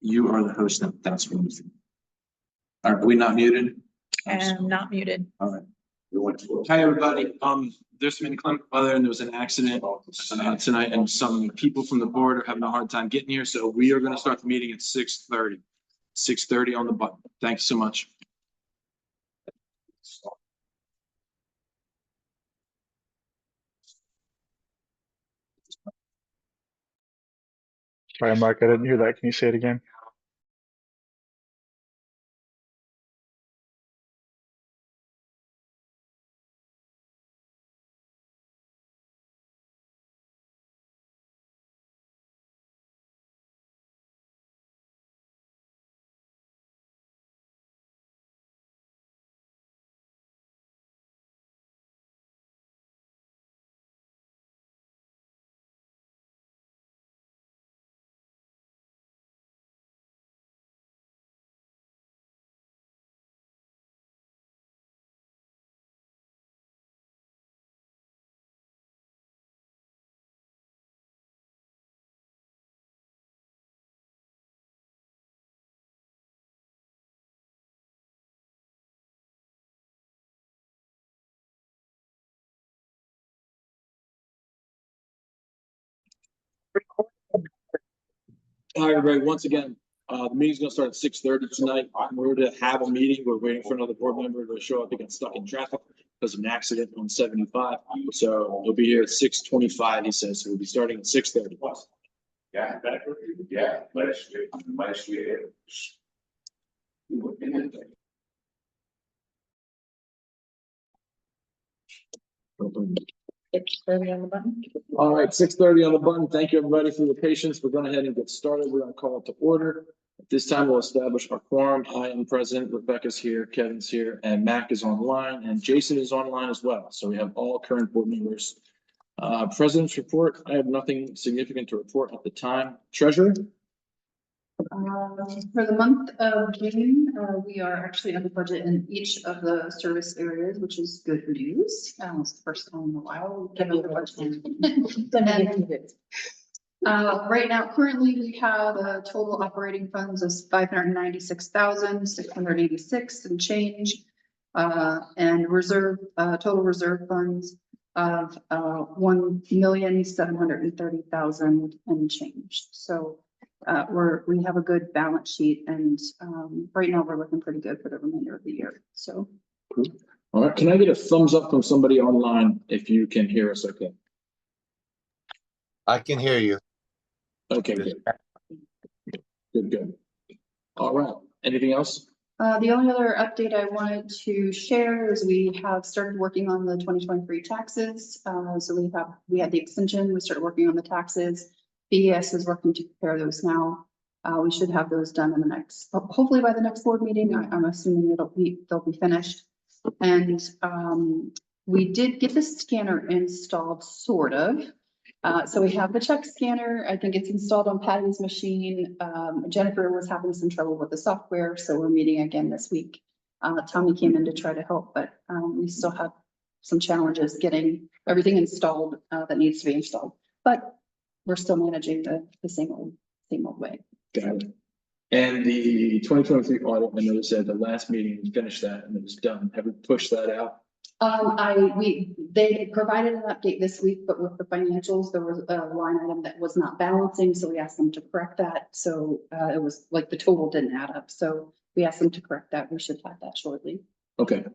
You are the host now. That's what I'm saying. Are we not muted? I am not muted. All right. Hi, everybody. There's been inclement weather and there was an accident tonight, and some people from the board are having a hard time getting here. So we are going to start the meeting at 6:30. 6:30 on the button. Thanks so much. Sorry, Mark, I didn't hear that. Can you say it again? Hi, everybody. Once again, the meeting's gonna start at 6:30 tonight. We're to have a meeting. We're waiting for another board member to show up. He got stuck in traffic because of an accident on 75. So he'll be here at 6:25, he says. So we'll be starting at 6:30. Yeah, yeah, last year. It's 30 on the button. All right, 6:30 on the button. Thank you, everybody, for your patience. We're going ahead and get started. We're gonna call it to order. At this time, we'll establish our quorum. I am present. Rebecca's here, Kevin's here, and Mac is online, and Jason is online as well. So we have all current board members. President's report, I have nothing significant to report at the time. Treasurer? For the month of June, we are actually under budget in each of the service areas, which is good news. It's the first time in a while. We've been under budget. Right now, currently, we have a total operating funds of 596,686 and change. And reserve, total reserve funds of 1,730,000 and change. So we have a good balance sheet, and right now we're looking pretty good for the remainder of the year. So. All right, can I get a thumbs up from somebody online if you can hear us okay? I can hear you. Okay, good. Good. All right, anything else? The only other update I wanted to share is we have started working on the 2023 taxes. So we had the extension, we started working on the taxes. BES is working to prepare those now. We should have those done in the next, hopefully by the next board meeting. I'm assuming they'll be finished. And we did get the scanner installed, sort of. So we have the check scanner. I think it's installed on Patty's machine. Jennifer was having some trouble with the software, so we're meeting again this week. Tommy came in to try to help, but we still have some challenges getting everything installed that needs to be installed. But we're still managing the same old way. Got it. And the 2023 audit, I noticed at the last meeting, we finished that and it was done. Have we pushed that out? They provided an update this week, but with the financials, there was a line item that was not balancing, so we asked them to correct that. So it was like the total didn't add up, so we asked them to correct that. We should have that shortly. Okay,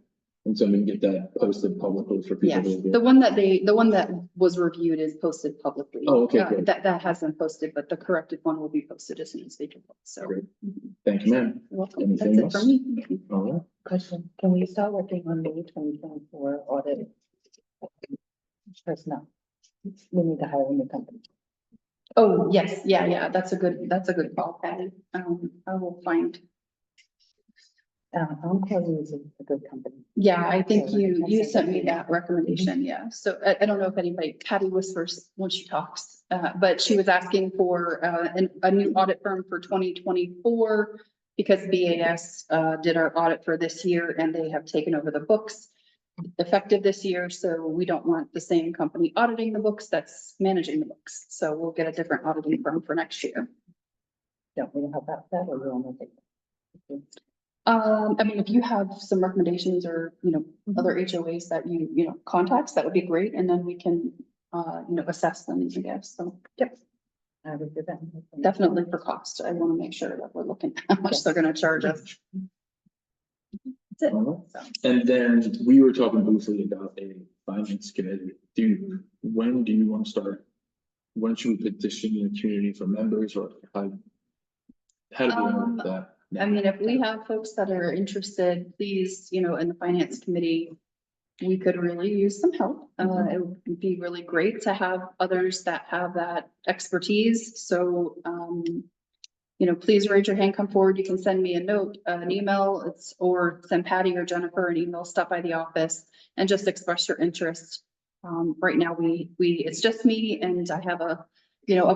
and so we can get that posted publicly for people. Yes, to the one that was reviewed is posted publicly. Oh, okay, good. That hasn't posted, but the corrected one will be posted as soon as they can. So. Great. Thank you, ma'am. You're welcome. Anything That's it else? for me. All right. Question, can we start working on the 2024 audit? Personnel. We need to hire a new company. Oh, yes, yeah, that's a good call, Patty. I will find. Encore is a good company. Yeah, I think you sent me that recommendation, yeah. So I don't know if anybody, Patty was first when she talks, but she was asking for a new audit firm for 2024 because BAS did our audit for this year and they have taken over the books effective this year. So we don't want the same company auditing the books that's managing the books. So we'll get a different auditing firm for next year. Don't we have that or we only take? I mean, if you have some recommendations or, other HOAs that contacts, that would be great, and then we can, assess them, I guess, so. Yep. I would do that. Definitely for cost. I want to make sure that we're looking at how much they're gonna charge us. That's it. And then we were talking briefly about a finance committee. When do you want to start? When should we petition the community for members or how do we handle that? I mean, if we have folks that are interested, please, in the finance committee, we could really use some help. It would be really great to have others that have that expertise. So, please raise your hand, come forward. You can send me a note, an email, or send Patty or Jennifer an email, stop by the office and just express your interest. Right now, it's just me, and I have a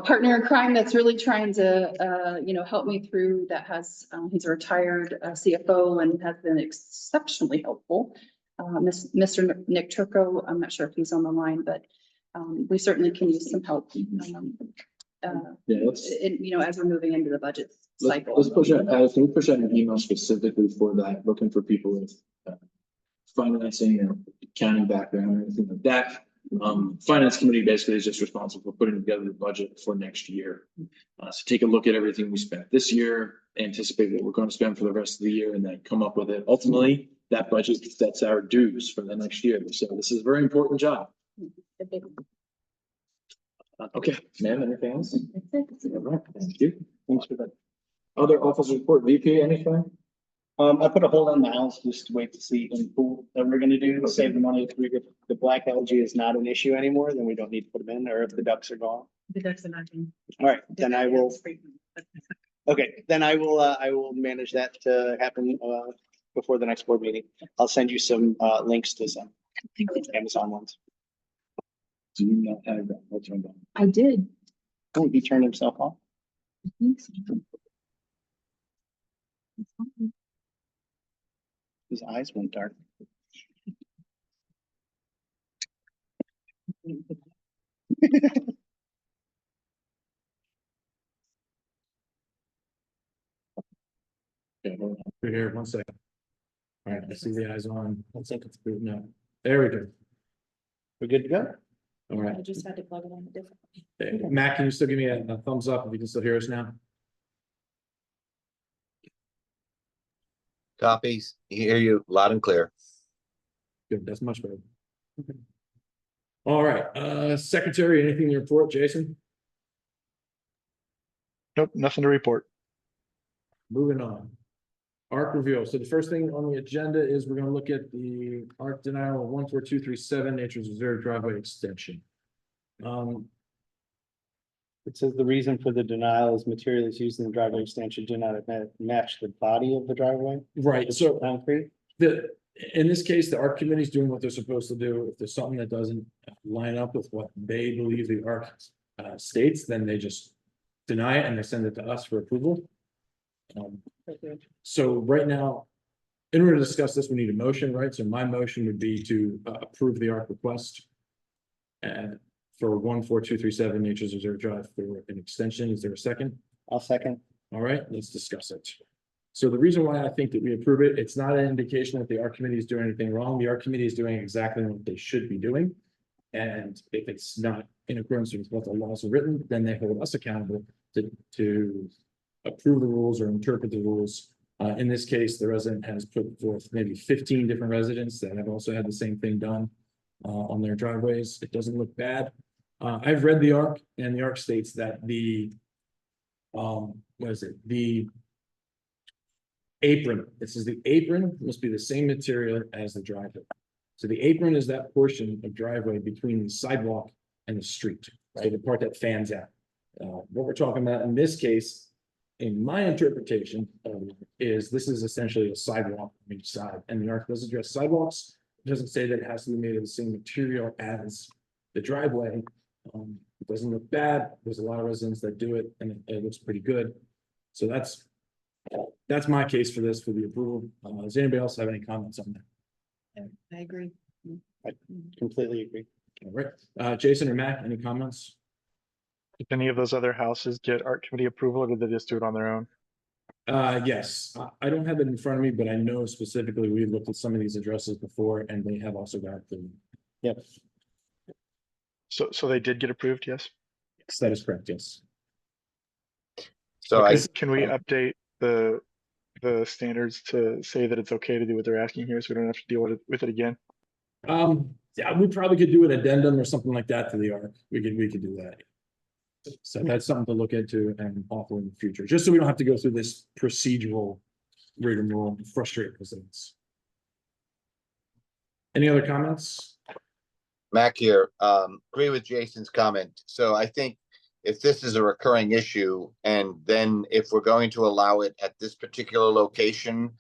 partner in crime that's really trying to, help me through that he's a retired CFO and has been exceptionally helpful. Mr. Nick Turco, I'm not sure if he's on the line, but we certainly can use some help. As we're moving into the budget cycle. Let's push out, can we push out an email specifically for that, looking for people with financing or accounting background or anything like that. Finance committee basically is just responsible for putting together the budget for next year. So take a look at everything we spent this year, anticipate what we're going to spend for the rest of the year, and then come up with it. Ultimately, that budget sets our dues for the next year. So this is a very important job. Okay, ma'am, anything else? All right, thank you. Thanks for that. Other office report, VP, anything? I put a hold on the house just to wait to see who that we're gonna do, save the money. If the black algae is not an issue anymore, then we don't need to put them in, or if the ducks are gone. The ducks are not in. All right, then I will, okay, then I will manage that to happen, before the next board meeting. I'll send you some, links to some Amazon ones. Do you not have that? What's on that? I did. Oh, he turned himself off. His eyes went dark. Okay, hold on. We're here, 1 second. All right, I see the eyes on. 1 second. No, there we go. We're good to go? All right. I just had to plug it in different. Hey, Matt, can you still give me a thumbs up if you can still hear us now? Copies, hear you loud and clear. Good, that's much better. Okay. All right, secretary, anything to report, Jason? Nope, nothing to report. Moving on. ARC review. So the first thing on the agenda is we're gonna look at the ARC denial of 14237 Nature's Reserve driveway extension. It says the reason for the denial is materials used in the driveway extension do not match the body of the driveway. Right, so Concrete. in this case, the ARC committee is doing what they're supposed to do. If there's something that doesn't line up with what they believe the ARC states, then they just deny it and they send it to us for approval. So right now, in order to discuss this, we need a motion, right? So my motion would be to approve the ARC request. And for 14237 Nature's Reserve Drive for an extension. Is there a second? I'll second. All right, let's discuss it. So the reason why I think that we approve it, it's not an indication that the ARC committee is doing anything wrong. The ARC committee is doing exactly what they should be doing. And if it's not in accordance with what the laws are written, then they hold us accountable to approve the rules or interpret the rules. In this case, the resident has put forth maybe 15 different residents that have also had the same thing done on their driveways. It doesn't look bad. I've read the ARC, and the ARC states that the the apron, this is the apron must be the same material as the driveway. So the apron is that portion of driveway between the sidewalk and the street, so the part that fans out. What we're talking about in this case, in my interpretation, is this is essentially a sidewalk on each side, and the ARC does address sidewalks. It doesn't say that it has to be made of the same material as the driveway. It doesn't look bad. There's a lot of residents that do it, and it looks pretty good. So that's my case for this, for the approval. Does anybody else have any comments on that? I agree. I completely agree. All right, Jason or Matt, any comments? Did any of those other houses get art committee approval or did they just do it on their own? Yes, I don't have it in front of me, but I know specifically we looked at some of these addresses before and they have also got the. Yep. So they did get approved, yes? Yes, that is correct, yes. So I, Can we update the standards to say that it's okay to do what they're asking here, so we don't have to deal with it again? Yeah, we probably could do an addendum or something like that to the ARC. We could do that. So that's something to look into and offer in the future, just so we don't have to go through this procedural rigmarole and frustrate residents. Any other comments? Mac here, agree with Jason's comment. So I think if this is a recurring issue, and then if we're going to allow it at this particular location,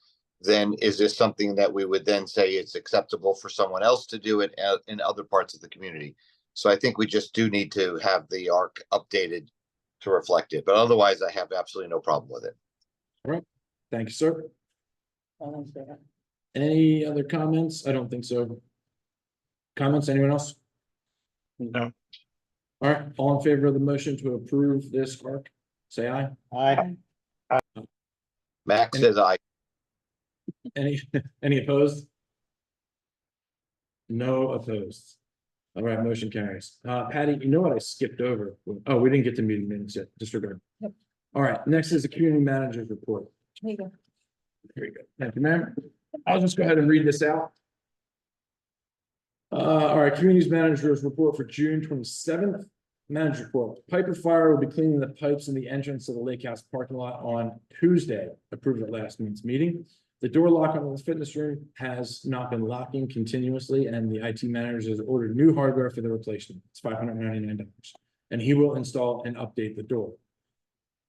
then is this something that we would then say it's acceptable for someone else to do it in other parts of the community? So I think we just do need to have the ARC updated to reflect it, but otherwise I have absolutely no problem with it. All right, thank you, sir. All in favor? Any other comments? I don't think so. Comments, anyone else? No. All right, all in favor of the motion to approve this ARC, say aye. Aye. Max says aye. Any opposed? No opposed. All right, motion carries. Patty, you know what I skipped over? Oh, we didn't get to meeting minutes yet, disregard. Yep. All right, next is the community manager's report. There you go. Very good. Thank you, ma'am. I'll just go ahead and read this out. All right, communities manager's report for June 27th. Manager report, Piper Fire will be cleaning the pipes in the entrance of the Lake House parking lot on Tuesday, approved at last month's meeting. The door lock on the fitness room has not been locking continuously, and the IT manager has ordered new hardware for the replacement. It's $599, and he will install and update the door.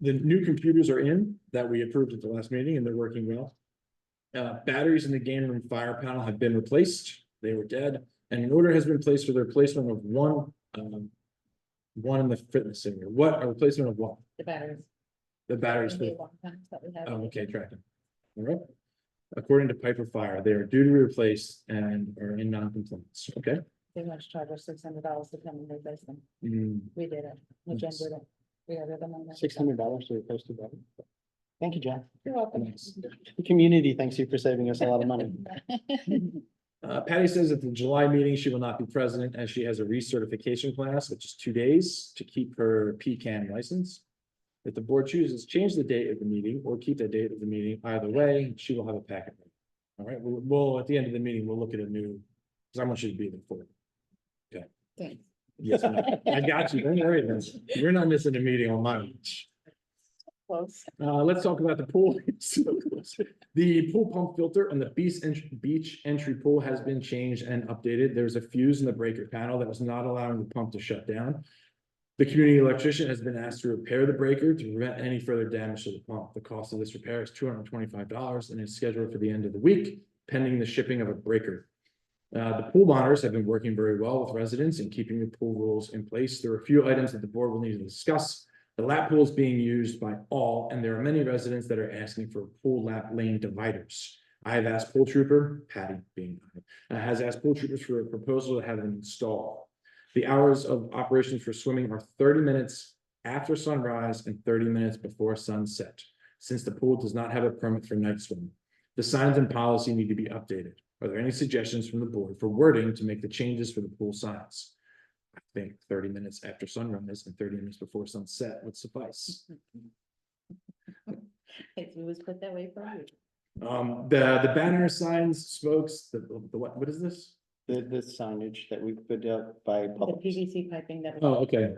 The new computers are in that we approved at the last meeting, and they're working well. Batteries in the game room fire panel have been replaced. They were dead, and an order has been placed for the replacement of one in the fitness center. What a replacement of what? The batteries. The batteries. Maybe a long time that we have. Oh, okay, tracking. All right. According to Piper Fire, they are due to be replaced and are in non-compliance. Okay. They want to charge us $600 to come and replace them. Mm, We did it. We Nice. just did it. We ordered them on that. $600 to replace the battery. Thank you, John. You're welcome. nice. The community thanks you for saving us a lot of money. Patty says at the July meeting, she will not be present as she has a recertification class, which is 2 days to keep her PCAN license. If the board chooses, change the date of the meeting or keep the date of the meeting. Either way, she will have a packet. All right, we'll at the end of the meeting, we'll look at a new, because I want you to be there for it. Thanks. Yes, ma'am. I got you. Don't worry, then. You're not missing a meeting on my watch. Close. Let's talk about the pool. The pool pump filter on the beach entry pool has been changed and updated. There's a fuse in the breaker panel that was not allowing the pump to shut down. The community electrician has been asked to repair the breaker to prevent any further damage to the pump. The cost of this repair is $225 and is scheduled for the end of the week, pending the shipping of a breaker. The pool monitors have been working very well with residents and keeping the pool rules in place. There are a few items that the board will need to discuss. The lap pool is being used by all, and there are many residents that are asking for pool lap lane dividers. I have asked Pool Trooper, Patty being, has asked Pool Troopers for a proposal to have them installed. The hours of operations for swimming are 30 minutes after sunrise and 30 minutes before sunset, since the pool does not have a permit for night swimming. The signs and policy need to be updated. Are there any suggestions from the board for wording to make the changes for the pool signs? I think 30 minutes after sunrise and 30 minutes before sunset would suffice. It was put that way for you. The banner signs, spokes, the what is this? The signage that we put up by The Publix. PVC piping that. Oh, okay.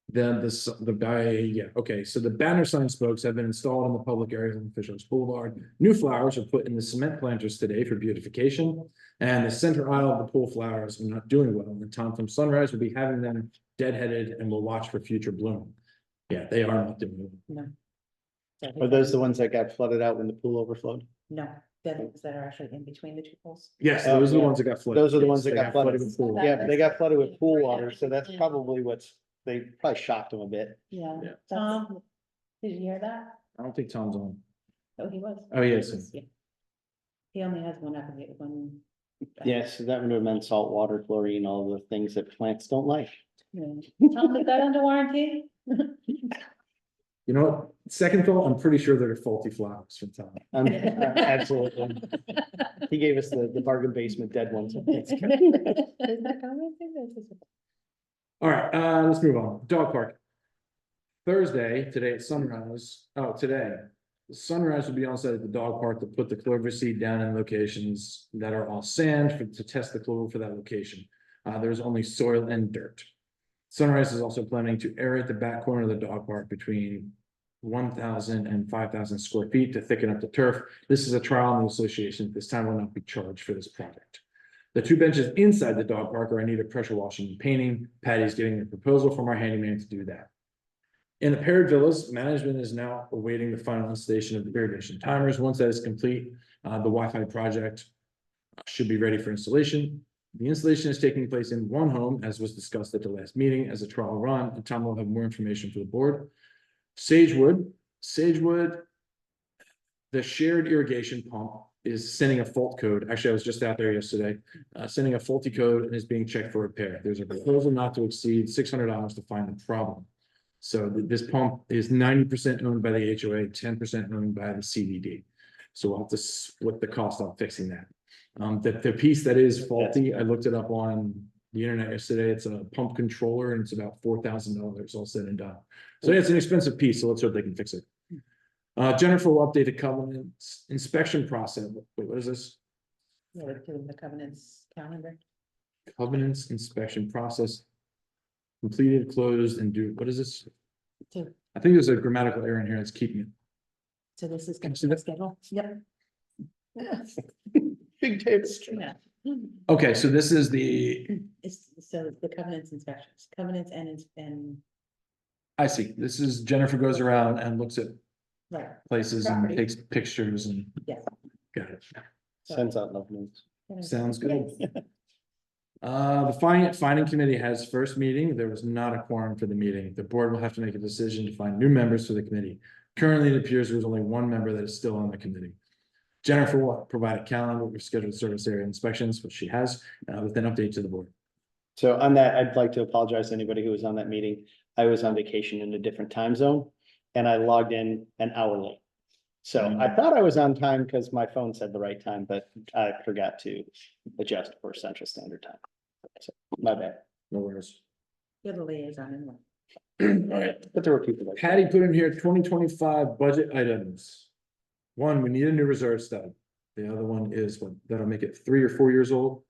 Then the guy, yeah, okay, so the banner sign spokes have been installed in the public areas on Fisher's Boulevard. New flowers are put in the cement planters today for beautification. And the center aisle of the pool flowers are not doing well. And Tom from Sunrise will be having them deadheaded and will watch for future bloom. Yeah, they are not doing well. No. Are those the ones that got flooded out when the pool overflowed? No, the ones that are actually in between the two poles. Yes, those are the yeah. ones that got flooded. Those are the Yes, ones that they got flooded. with pool. Yeah, they got flooded with pool water, so that's probably they probably shocked them a bit. Yeah. Yeah. Tom, did you hear that? I don't think Tom's on. Oh, he was. Oh, yes. Yeah. He only has one one. Yes, that would have meant salt water, chlorine, all the things that plants don't like. Tom, is that under warranty? You know what? Second thought, I'm pretty sure they're faulty flowers from Tom. Absolutely. He gave us the bargain basement dead ones. Is that coming? All right, let's move on. Dog park. Thursday, today at sunrise, today, the sunrise will be on site at the dog park to put the clover seed down in locations that are all sand to test the clover for that location. There's only soil and dirt. Sunrise is also planning to aerate the back corner of the dog park between 1,000 and 5,000 square feet to thicken up the turf. This is a trial in the association. This time will not be charged for this project. The 2 benches inside the dog park are in need of pressure washing and painting. Patty's getting a proposal from our handyman to do that. In the paired villas, management is now awaiting the final installation of the irrigation timers. Once that is complete, the Wi-Fi project should be ready for installation. The installation is taking place in one home, as was discussed at the last meeting, as a trial run, and Tom will have more information for the board. Sagewood, the shared irrigation pump is sending a fault code. Actually, I was just out there yesterday, sending a faulty code and is being checked for repair. There's a proposal not to exceed $600 to find the problem. So this pump is 90% owned by the HOA, 10% owned by the CDD. So we'll have to split the cost on fixing that. The piece that is faulty, I looked it up on the internet yesterday. It's a pump controller and it's about $4,000 all said and done. So it's an expensive piece, so let's hope they can fix it. Jennifer will update the covenants inspection process. Wait, what is this? Yeah, we're doing the covenants calendar. Covenants inspection process. Completed, closed, and due. What is this? Two. I think there's a grammatical error in here that's keeping it. So this is Can gonna you see be the that? schedule? Yep. Big table. Yeah. Okay, so this is the, It's, so the covenants inspections, covenants and, I see. This is Jennifer goes around and looks at right. places and Property. takes pictures and. Yes. Got it. Sends out love notes. Sounds good. The finding committee has first meeting. There was not a quorum for the meeting. The board will have to make a decision to find new members for the committee. Currently, it appears there's only one member that is still on the committee. Jennifer will provide a calendar with scheduled service area inspections, which she has, with an update to the board. So on that, I'd like to apologize to anybody who was on that meeting. I was on vacation in a different time zone and I logged in an hour late. So I thought I was on time because my phone said the right time, but I forgot to adjust for Central Standard Time. So, my bad. No worries. You're the liaison anyway. All right. But there were people like. Patty put in here 2025 budget items. One, we need a new reserve study. The other one is what, that'll make it 3 or 4 years old.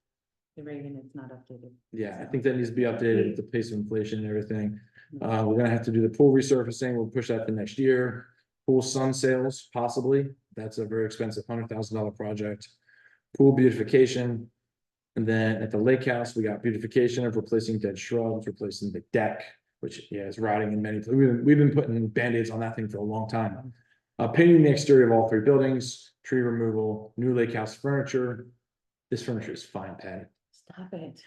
The Reagan is not updated. Yeah, I think that needs to be updated at the pace of inflation and everything. We're gonna have to do the pool resurfacing. We'll push that to next year. Pool sun sales, possibly. That's a very expensive $100,000 project. Pool beautification. And then at the lake house, we got beautification of replacing dead shrubs, replacing the deck, which yeah, is rotting in many. We've been putting Band-Aids on that thing for a long time. Painting the exterior of all 3 buildings, tree removal, new lake house furniture. This furniture is fine, Patty. Stop it.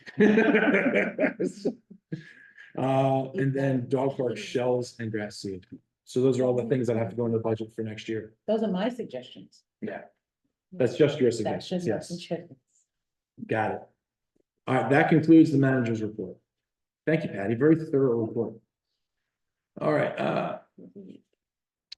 And then dog park shells and grass seed. So those are all the things that have to go in the budget for next year. Those are my suggestions. Yeah, that's just your That's suggestions, just yes, suggestions. got it. All right, that concludes the manager's report. Thank you, Patty, very thorough report. All right,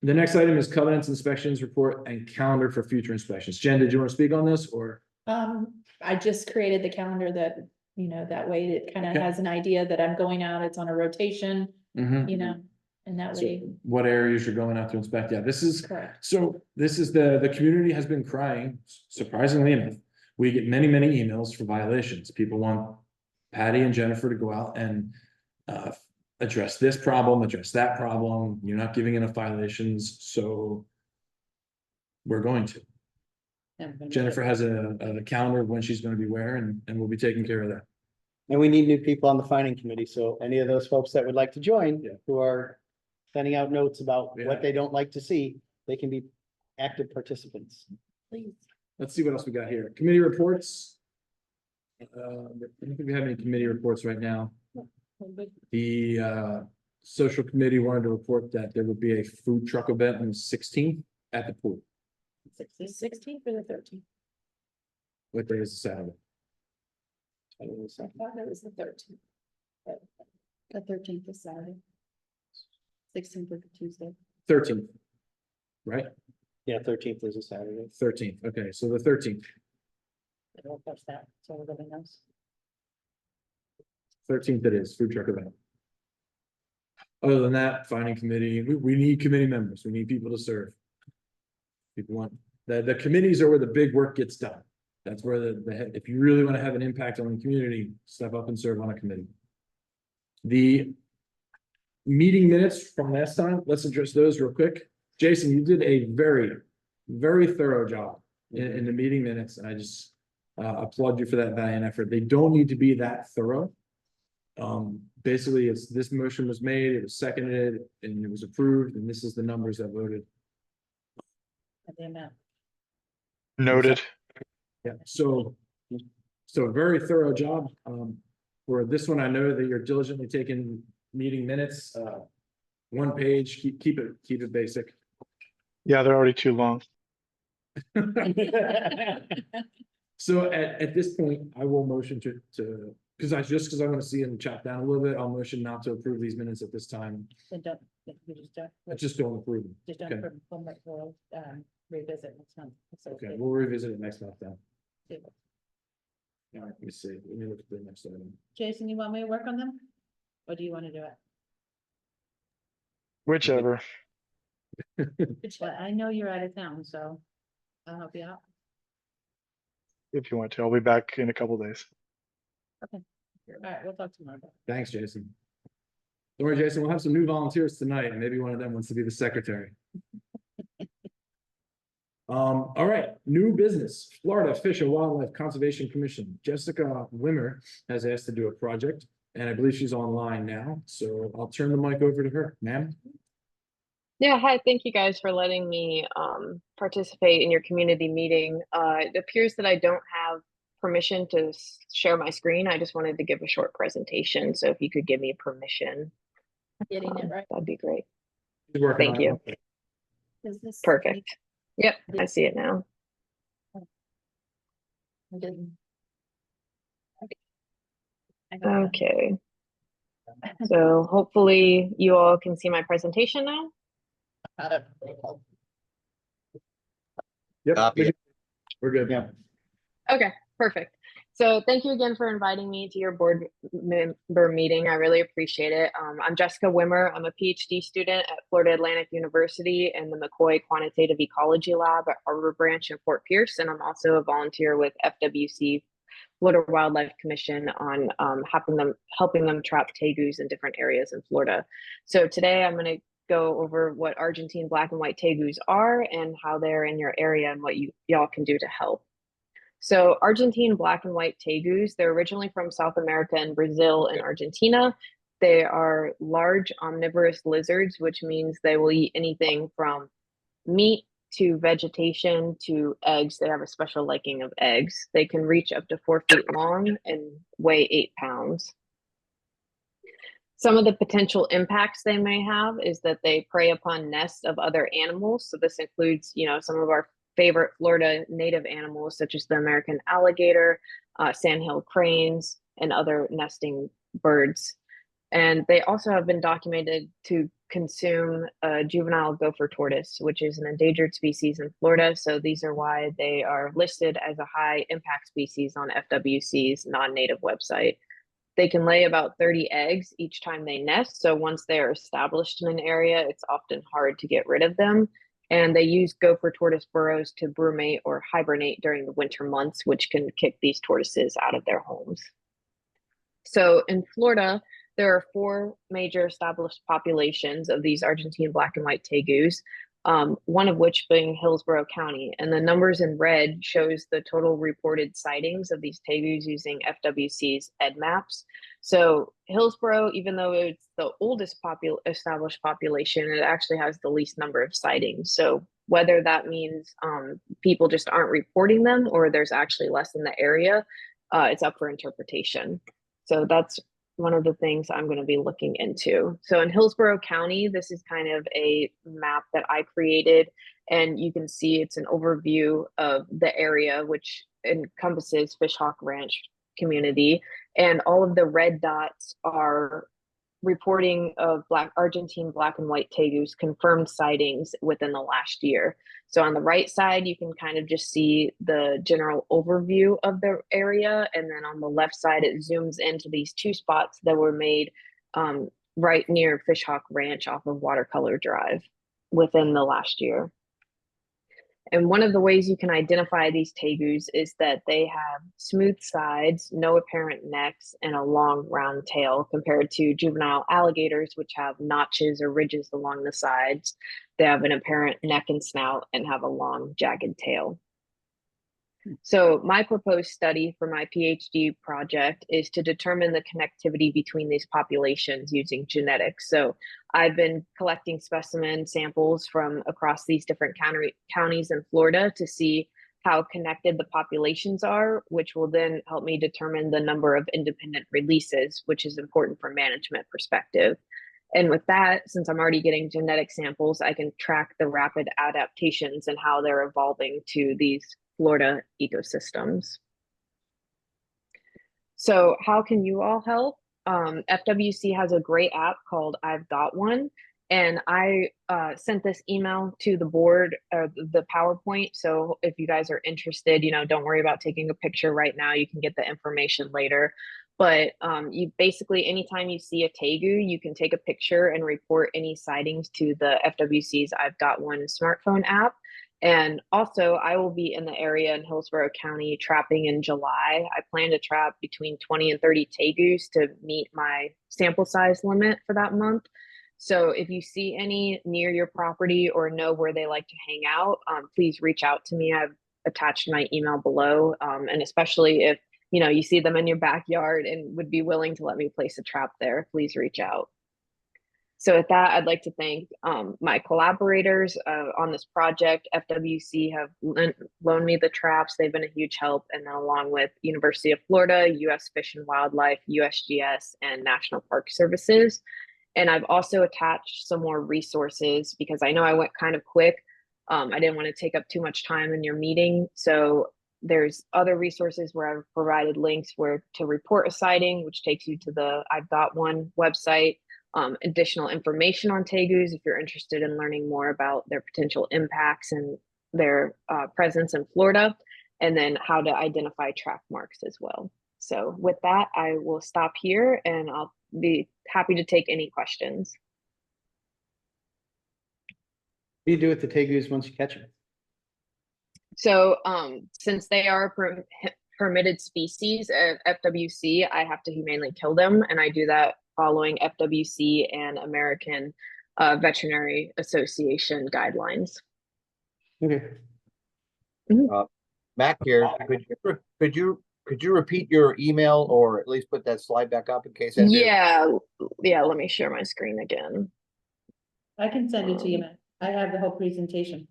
the next item is covenants inspections report and calendar for future inspections. Jen, did you want to speak on this or? I just created the calendar that, that way it kind of Okay. has an idea that I'm going out, it's on a rotation, and that So way, what areas you're going out to inspect? Yeah, this is, correct. so this is the community has been crying, surprisingly enough. We get many emails for violations. People want Patty and Jennifer to go out and address this problem, address that problem. You're not giving enough violations, so we're going to. Jennifer has a calendar of when she's going to be where, and we'll be taking care of that. And we need new people on the finding committee. So any of those folks that would like to join, Yeah. who are sending out notes about Yeah. what they don't like to see, they can be active participants. Please. Let's see what else we got here. Committee reports. I don't think we have any committee reports right now. The social committee wanted to report that there would be a food truck event on the 16th at the pool. 16th or the 13th? What day is the Saturday? I thought it was the 13th. The 13th is Saturday. 16th is Tuesday. 13th. Right, Yeah, 13th is a Saturday. 13th, okay, so the 13th. We'll push that, so everybody knows. 13th it is, food truck event. Other than that, finding committee, we need committee members, we need people to serve. People want, the committees are where the big work gets done. That's where if you really want to have an impact on the community, step up and serve on a committee. The meeting minutes from last time, let's address those real quick. Jason, you did a very, very thorough job in the meeting minutes, and I just applaud you for that valiant effort. They don't need to be that thorough. Basically, it's this motion was made, it was seconded, and it was approved, and this is the numbers that voted. At the amount. Noted. Yeah, so very thorough job. For this one, I know that you're diligently taking meeting minutes, one page, keep it basic. Yeah, they're already too long. So at this point, I will motion to, because I want to see them chop down a little bit, I'll motion not to approve these minutes at this time. Then don't, you just don't. I just don't approve them. Just don't, Okay. we'll, revisit next month. So, Okay, we'll revisit it next month then. yeah. All right, let me see, let me look at the next item. Jason, you want me to work on them? Or do you want to do it? Whichever. Well, I know you're out of town, so I'll help you out. If you want to, I'll be back in a couple days. All right, we'll talk tomorrow. Thanks, Jason. Don't worry, Jason, we'll have some new volunteers tonight, and maybe one of them wants to be the secretary. All right, new business, Florida Fish and Wildlife Conservation Commission. Jessica Wimmer has asked to do a project, and I believe she's online now, so I'll turn the mic over to her, ma'am. Yeah, hi, thank you guys for letting me participate in your community meeting. It appears that I don't have permission to share my screen. I just wanted to give a short presentation, so if you could give me permission, Getting it right. that'd be great. She's working Thank on you. it. Is this? Perfect. Yep, I see it now. Okay, so hopefully you all can see my presentation now. Yep, Copy it. we're good. Yeah. Okay, perfect. So thank you again for inviting me to your board member meeting. I really appreciate it. I'm Jessica Wimmer. I'm a PhD student at Florida Atlantic University in the McCoy Quantitative Ecology Lab at Harbor Branch in Fort Pierce. And I'm also a volunteer with FWC, Florida Wildlife Commission, on helping them trap tegus in different areas in Florida. So today I'm going to go over what Argentine black and white tegus are and how they're in your area and what y'all can do to help. So Argentine black and white tegus, they're originally from South America and Brazil and Argentina. They are large omnivorous lizards, which means they will eat anything from meat to vegetation to eggs. They have a special liking of eggs. They can reach up to 4 feet long and weigh 8 pounds. Some of the potential impacts they may have is that they prey upon nests of other animals. So this includes, some of our favorite Florida native animals, such as the American alligator, sandhill cranes, and other nesting birds. And they also have been documented to consume juvenile gopher tortoise, which is an endangered species in Florida. So these are why they are listed as a high impact species on FWC's non-native website. They can lay about 30 eggs each time they nest. So once they are established in an area, it's often hard to get rid of them. And they use gopher tortoise burrows to brumate or hibernate during the winter months, which can kick these tortoises out of their homes. So in Florida, there are 4 major established populations of these Argentine black and white tegus, one of which being Hillsborough County. And the numbers in red shows the total reported sightings of these tegus using FWC's EDMAPS. So Hillsborough, even though it's the oldest established population, it actually has the least number of sightings. So whether that means people just aren't reporting them or there's actually less in the area, it's up for interpretation. So that's one of the things I'm going to be looking into. So in Hillsborough County, this is kind of a map that I created, and you can see it's an overview of the area, which encompasses Fish Hawk Ranch community. And all of the red dots are reporting of Argentine black and white tegus confirmed sightings within the last year. So on the right side, you can kind of just see the general overview of the area. And then on the left side, it zooms into these two spots that were made right near Fishhawk Ranch off of Watercolor Drive within the last year. And one of the ways you can identify these tegus is that they have smooth sides, no apparent necks, and a long round tail compared to juvenile alligators, which have notches or ridges along the sides. They have an apparent neck and snout and have a long jagged tail. So my proposed study for my PhD project is to determine the connectivity between these populations using genetics. So I've been collecting specimen samples from across these different counties in Florida to see how connected the populations are, which will then help me determine the number of independent releases, which is important for management perspective. And with that, since I'm already getting genetic samples, I can track the rapid adaptations and how they're evolving to these Florida ecosystems. So how can you all help? FWC has a great app called I've Got One, and I sent this email to the board, the PowerPoint. So if you guys are interested, don't worry about taking a picture right now. You can get the information later. But you basically, anytime you see a tegu, you can take a picture and report any sightings to the FWC's I've Got One smartphone app. And also, I will be in the area in Hillsborough County trapping in July. I plan to trap between 20 and 30 tegus to meet my sample size limit for that month. So if you see any near your property or know where they like to hang out, please reach out to me. I've attached my email below. And especially if you see them in your backyard and would be willing to let me place a trap there, please reach out. So with that, I'd like to thank my collaborators on this project. FWC have loaned me the traps. They've been a huge help. And then along with University of Florida, U.S. Fish and Wildlife, USGS, and National Park Services. And I've also attached some more resources because I know I went kind of quick. I didn't want to take up too much time in your meeting. So there's other resources where I've provided links where to report a sighting, which takes you to the I've Got One website. Additional information on tegus if you're interested in learning more about their potential impacts and their presence in Florida, and then how to identify track marks as well. So with that, I will stop here and I'll be happy to take any questions. What do you do with the tegus once you catch them? So since they are permitted species at FWC, I have to humanely kill them, and I do that following FWC and American Veterinary Association guidelines. Okay. Mac here, could you repeat your email or at least put that slide back up in case? Yeah, let me share my screen again. I can send it to you, man. I have the whole presentation.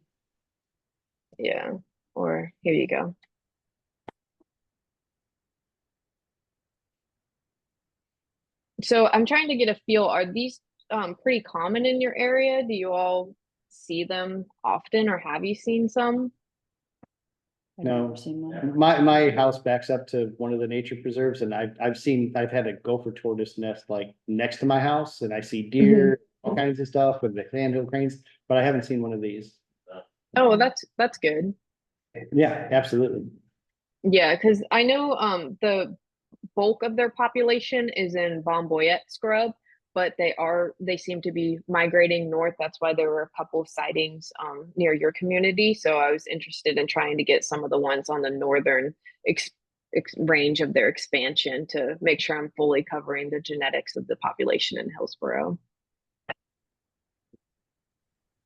Yeah, or here you go. So I'm trying to get a feel, are these pretty common in your area? Do you all see them often, or have you seen some? I've No. never seen one. My house backs up to one of the nature preserves, and I've had a gopher tortoise nest like next to my house, and I see deer, all kinds of stuff with the sandhill cranes, but I haven't seen one of these. Oh, that's good. Yeah, absolutely. Yeah, because I know the bulk of their population is in Bomboyette scrub, but they seem to be migrating north. That's why there were a couple of sightings near your community. So I was interested in trying to get some of the ones on the northern range of their expansion to make sure I'm fully covering the genetics of the population in Hillsborough.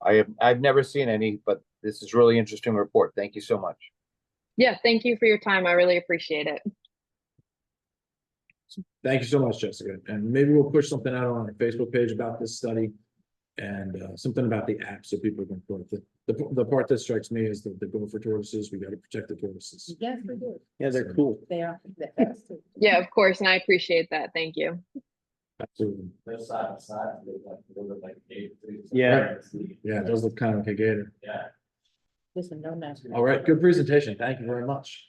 I've never seen any, but this is really interesting report. Thank you so much. Yeah, thank you for your time. I really appreciate it. Thank you so much, Jessica. And maybe we'll push something out on our Facebook page about this study and something about the app so people can put it. The part that strikes me is the gopher tortoises. We got to protect the tortoises. Yes, we do. Yeah, they're cool. They are the best. Yeah, of course. And I appreciate that. Thank you. Absolutely. They're side by side, they look like Yeah. Yeah, it does look kind of like a gator. Yeah. Listen, no mess. All right, good presentation. Thank you very much.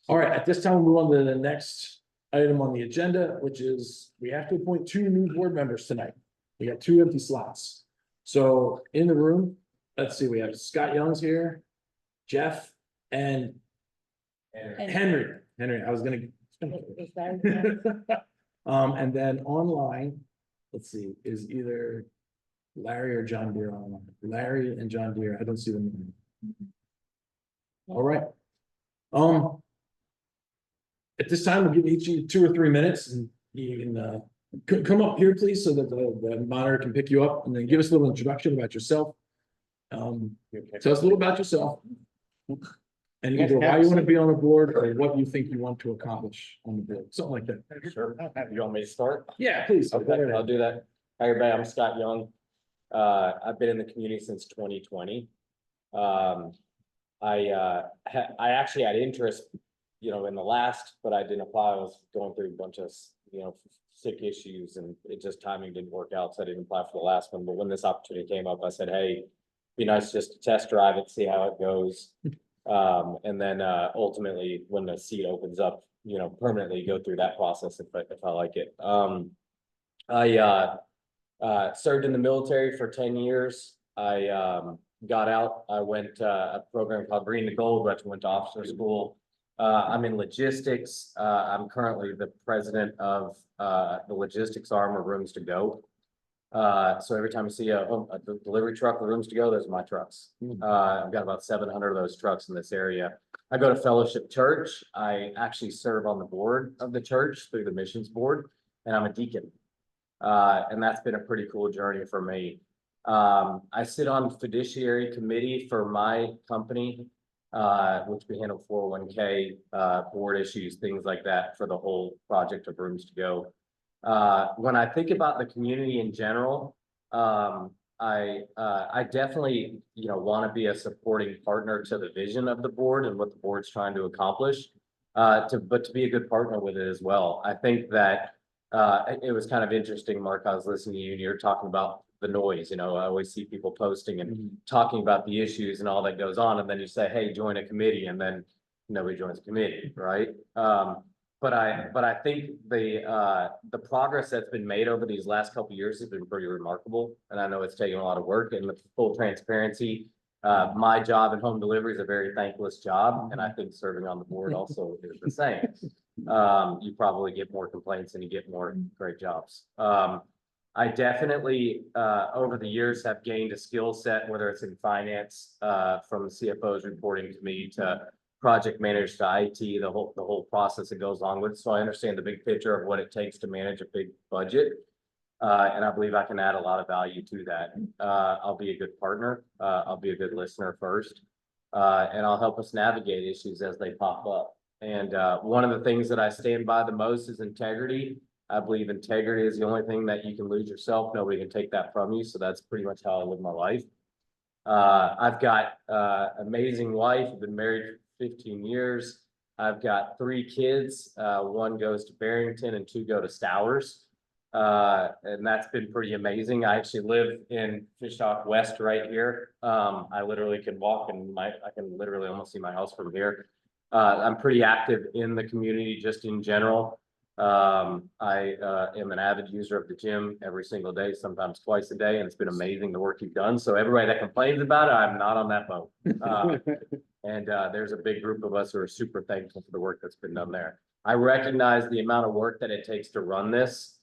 All right, at this time, we'll move on to the next item on the agenda, which is we have to appoint 2 new board members tonight. We got 2 empty slots. So in the room, let's see, we have Scott Young's here, Jeff, and Henry. Henry, I was gonna. And then online, let's see, is either Larry or John Deere online. Larry and John Deere, I don't see them. All right. At this time, we'll give each of you 2 or 3 minutes and you can come up here, please, so that the monitor can pick you up and then give us a little introduction about yourself. Tell us a little about yourself. And either why you want to be on the board or what you think you want to accomplish on the board, something like that. Sure. You want me to start? Yeah, please. Okay, I'll do that. Hi, everybody. I'm Scott Young. I've been in the community since 2020. I actually had interest, in the last, but I didn't apply. I was going through a bunch of, sick issues and it just timing didn't work out. So I didn't apply for the last one. But when this opportunity came up, I said, hey, be nice just to test drive it, see how it goes. And then ultimately when the seat opens up, permanently go through that process if I like it. I served in the military for 10 years. I got out. I went a program called Green to Gold, which went to officer school. I'm in logistics. I'm currently the president of the logistics arm of Rooms to Go. So every time you see a delivery truck with Rooms to Go, those are my trucks. I've got about 700 of those trucks in this area. I go to Fellowship Church. I actually serve on the board of the church through the missions board, and I'm a deacon. And that's been a pretty cool journey for me. I sit on fiduciary committee for my company, which we handle 401k, board issues, things like that for the whole project of Rooms to Go. When I think about the community in general, I definitely, want to be a supporting partner to the vision of the board and what the board's trying to accomplish, but to be a good partner with it as well. I think that it was kind of interesting, Mark, I was listening to you and you're talking about the noise, I always see people posting and talking about the issues and all that goes on. And then you say, hey, join a committee, and then nobody joins the committee, right? But I think the progress that's been made over these last couple of years has been pretty remarkable. And I know it's taken a lot of work, and the full transparency. My job in home delivery is a very thankless job. And I think serving on the board also is the same. You probably get more complaints and you get more great jobs. I definitely, over the years, have gained a skill set, whether it's in finance, from the CFO's reporting to me, to project managers, to IT, the whole process that goes along with it. So I understand the big picture of what it takes to manage a big budget. And I believe I can add a lot of value to that. I'll be a good partner. I'll be a good listener first. And I'll help us navigate issues as they pop up. And one of the things that I stand by the most is integrity. I believe integrity is the only thing that you can lose yourself. Nobody can take that from you. So that's pretty much how I live my life. I've got an amazing wife. I've been married for 15 years. I've got 3 kids. 1 goes to Barrington and 2 go to Stowers. And that's been pretty amazing. I actually live in Fishhawk West right here. I literally can walk and I can literally almost see my house from here. I'm pretty active in the community just in general. I am an avid user of the gym every single day, sometimes twice a day, and it's been amazing the work you've done. So everybody that complains about it, I'm not on that boat. And there's a big group of us who are super thankful for the work that's been done there. I recognize the amount of work that it takes to run this.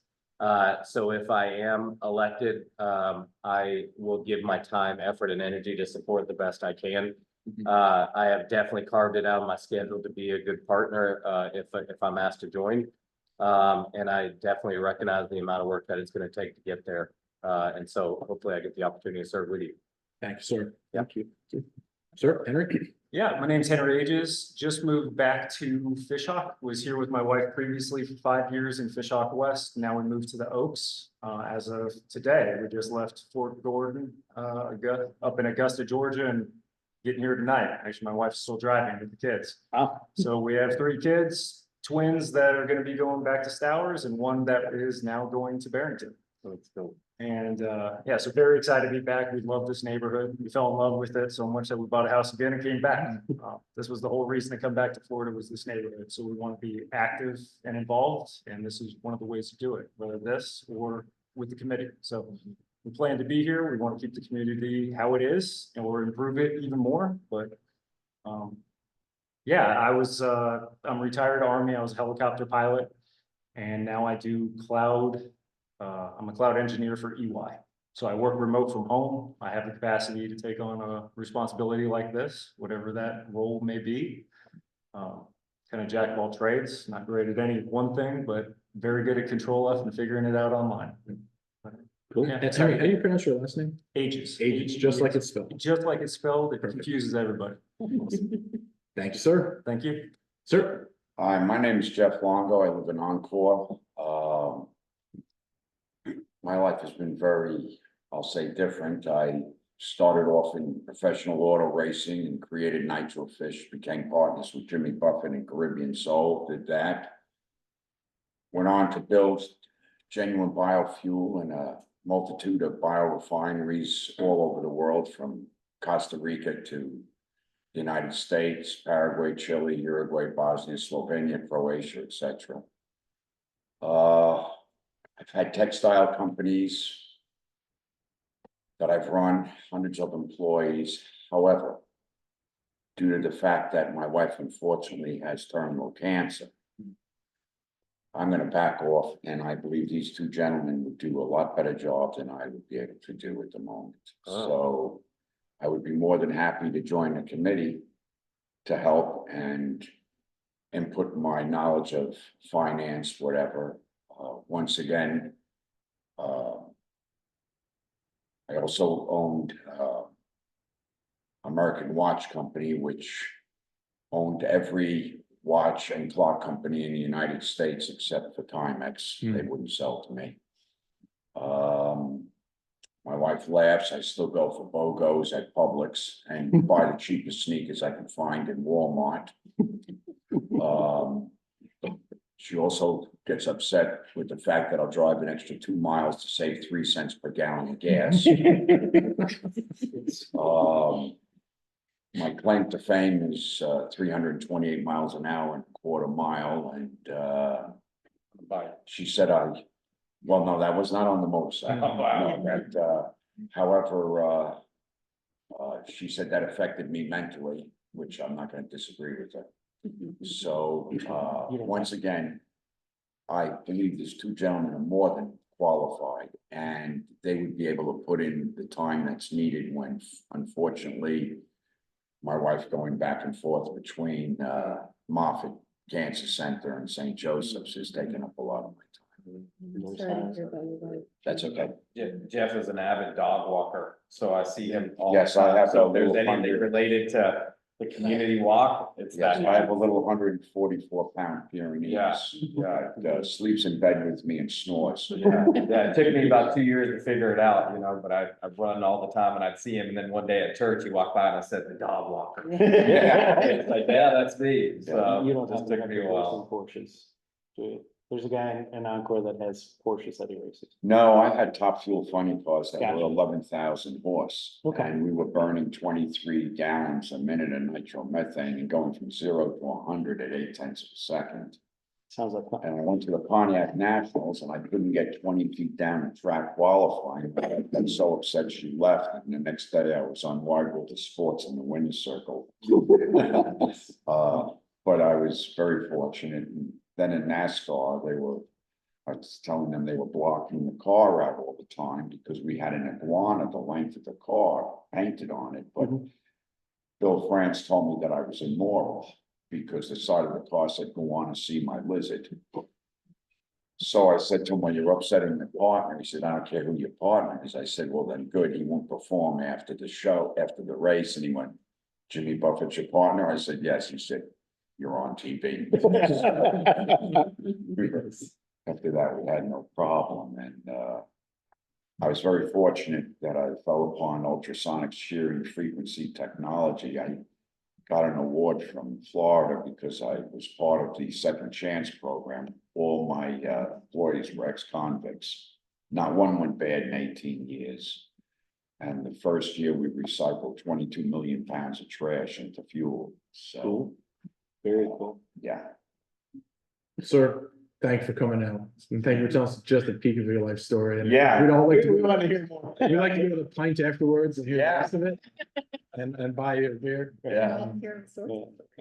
So if I am elected, I will give my time, effort, and energy to support the best I can. I have definitely carved it out of my schedule to be a good partner if I'm asked to join. And I definitely recognize the amount of work that it's going to take to get there. And so hopefully I get the opportunity to serve with you. Thank you, sir. Thank you. Sir, Henry? Yeah, my name's Henry Ages, just moved back to Fishhawk, was here with my wife previously for 5 years in Fishhawk West. Now we moved to the Oaks as of today. We just left Fort Gordon up in Augusta, Georgia, and getting here tonight. Actually, my wife's still driving with the kids. Wow. So we have 3 kids, twins that are going to be going back to Stowers, and 1 that is now going to Barrington. That's cool. And yeah, so very excited to be back. We love this neighborhood. We fell in love with it so much that we bought a house again and came back. This was the whole reason to come back to Florida, was this neighborhood. So we want to be active and involved, and this is one of the ways to do it, whether this or with the committee. So we plan to be here. We want to keep the community how it is and we'll improve it even more. But yeah, I'm retired Army. I was a helicopter pilot, and now I do cloud. I'm a cloud engineer for EY. So I work remote from home. I have the capacity to take on a responsibility like this, whatever that role may be. Kind of jack of all trades, not great at any one thing, but very good at control F and figuring it out online. Cool. Yeah. And Terry, how do you pronounce your last name? Ages. Ages, just like it's spelled. Just like it's spelled, it Perfect. confuses everybody. Thank you, sir. Thank you. Sir. Hi, my name is Jeff Longo. I live in Encore. My life has been very, I'll say, different. I started off in professional auto racing and created Nitro Fish, became partners with Jimmy Buffett and Caribbean Soul, did that. Went on to build genuine biofuel in a multitude of biorefineries all over the world, from Costa Rica to the United States, Paraguay, Chile, Uruguay, Bosnia, Slovenia, Croatia, etc. I've had textile companies that I've run, hundreds of employees. However, due to the fact that my wife unfortunately has terminal cancer, I'm going to back off, and I believe these two gentlemen would do a lot better job than I would be able to do at the moment. So I would be more than happy to join the committee to help and input my knowledge of finance, whatever. Once again, I also owned American Watch Company, which owned every watch and clock company in the United States except for Timex. They wouldn't sell to me. My wife laughs. I still go for BOGOs at Publix and buy the cheapest sneakers I can find in Walmart. She also gets upset with the fact that I'll drive an extra 2 miles to save 3 cents per gallon of gas. My claim to fame is 328 miles an hour and a quarter mile, and she said well, no, that was not on the motorcycle. No, that, however, she said that affected me mentally, which I'm not going to disagree with her. So, once again, I believe these two gentlemen are more than qualified, and they would be able to put in the time that's needed when, unfortunately, my wife going back and forth between Moffitt Cancer Center and St. Joseph's is taking up a lot of my time. I'm sorry to hear about your wife. That's okay. Jeff is an avid dog walker, so I see him all Yes, the I time. have So a if there's little anything 100. related to the community walk, it's Yes, that. I have a little 144-pound Pyrenees. Yeah. That sleeps in bed with me and snores. Yeah, it took me about 2 years to figure it out, but I've run all the time and I'd see him, and then one day at church, he walked by and I said, the dog walker. Yeah. It's like, yeah, that's me, so You don't just have to took have me a to race in while. Porsches. Do you? There's a guy in Encore that has Porsches that he races. No, I had top fuel funny cars that Gotcha. were 11,000 horse. Okay. And we were burning 23 gallons a minute of nitromethane and going from 0 to 100 at 0.8 of a second. Sounds like fun. And I went to the Pontiac Nationals and I couldn't get 20 feet down in track qualifying, but I got so upset she left. And the next day I was on Wide World of Sports in the winner's circle. But I was very fortunate. And then in NASCAR, I was telling them they were blocking the car out all the time because we had an iguana the length of the car painted on it. But Bill France told me that I was immoral because the side of the car said, "Go on and see my lizard." So I said to him, "Well, you're upsetting the partner." He said, "I don't care who your partner is." I said, "Well, then good. He won't perform after the show, after the race." And he went, "Jimmy Buffett's your partner?" I said, "Yes." He said, "You're on TV." After that, we had no problem. And I was very fortunate that I fell upon ultrasonic shearing frequency technology. I got an award from Florida because I was part of the Second Chance program. All my employees were ex-convicts. not one went bad in 18 years. And the first year we recycled 22 million pounds of trash into fuel, so. Cool. Very cool. Yeah, Sir, thanks for coming out. And thank you for telling us just a peek of your life story. And Yeah. We don't like We to, want to hear more. we like to go to the pint afterwards and hear the Yeah. rest of it. And buy you a beer. Yeah. Yeah,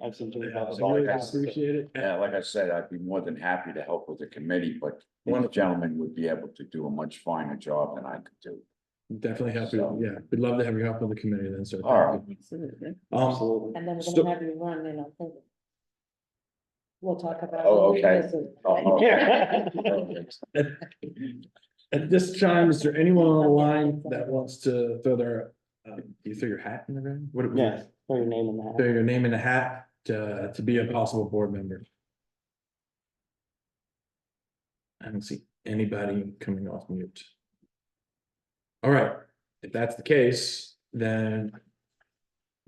absolutely. Yeah, so really appreciate it. yeah, like I said, I'd be more than happy to help with the committee, but these gentlemen would be able to do a much finer job than I could do. Definitely happy. So- Yeah, we'd love to have your help with the committee then, sir. All right. Absolutely. Absolutely. And then we're So- gonna have you run in October. We'll talk about. Oh, the okay. revisit. Oh, okay. At this time, is there anyone on the line that wants to throw their, do you throw your hat in the ring? What? Yeah, throw your name in Throw that. your name in the hat to be a possible board member. I don't see anybody coming off mute. All right, if that's the case, then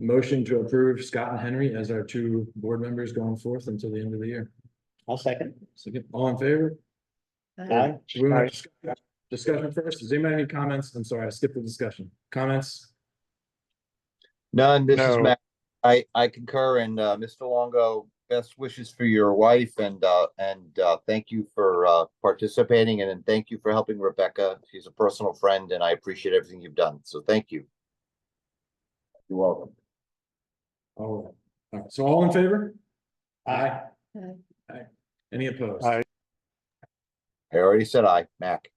motion to approve Scott and Henry as our two board members going forth until the end of the year. I'll second. Second, all in favor? Aye. We want to discussion first. Does anybody have any comments? I'm sorry, I skipped the discussion. Comments? None, this is No. Matt. I concur, and Mr. Longo, best wishes for your wife, and thank you for participating, and then thank you for helping Rebecca. She's a personal friend, and I appreciate everything you've done, so thank you. You're welcome. All right, so all in favor? Aye. Aye. Aye. Any opposed? Aye. I already said aye, Mac.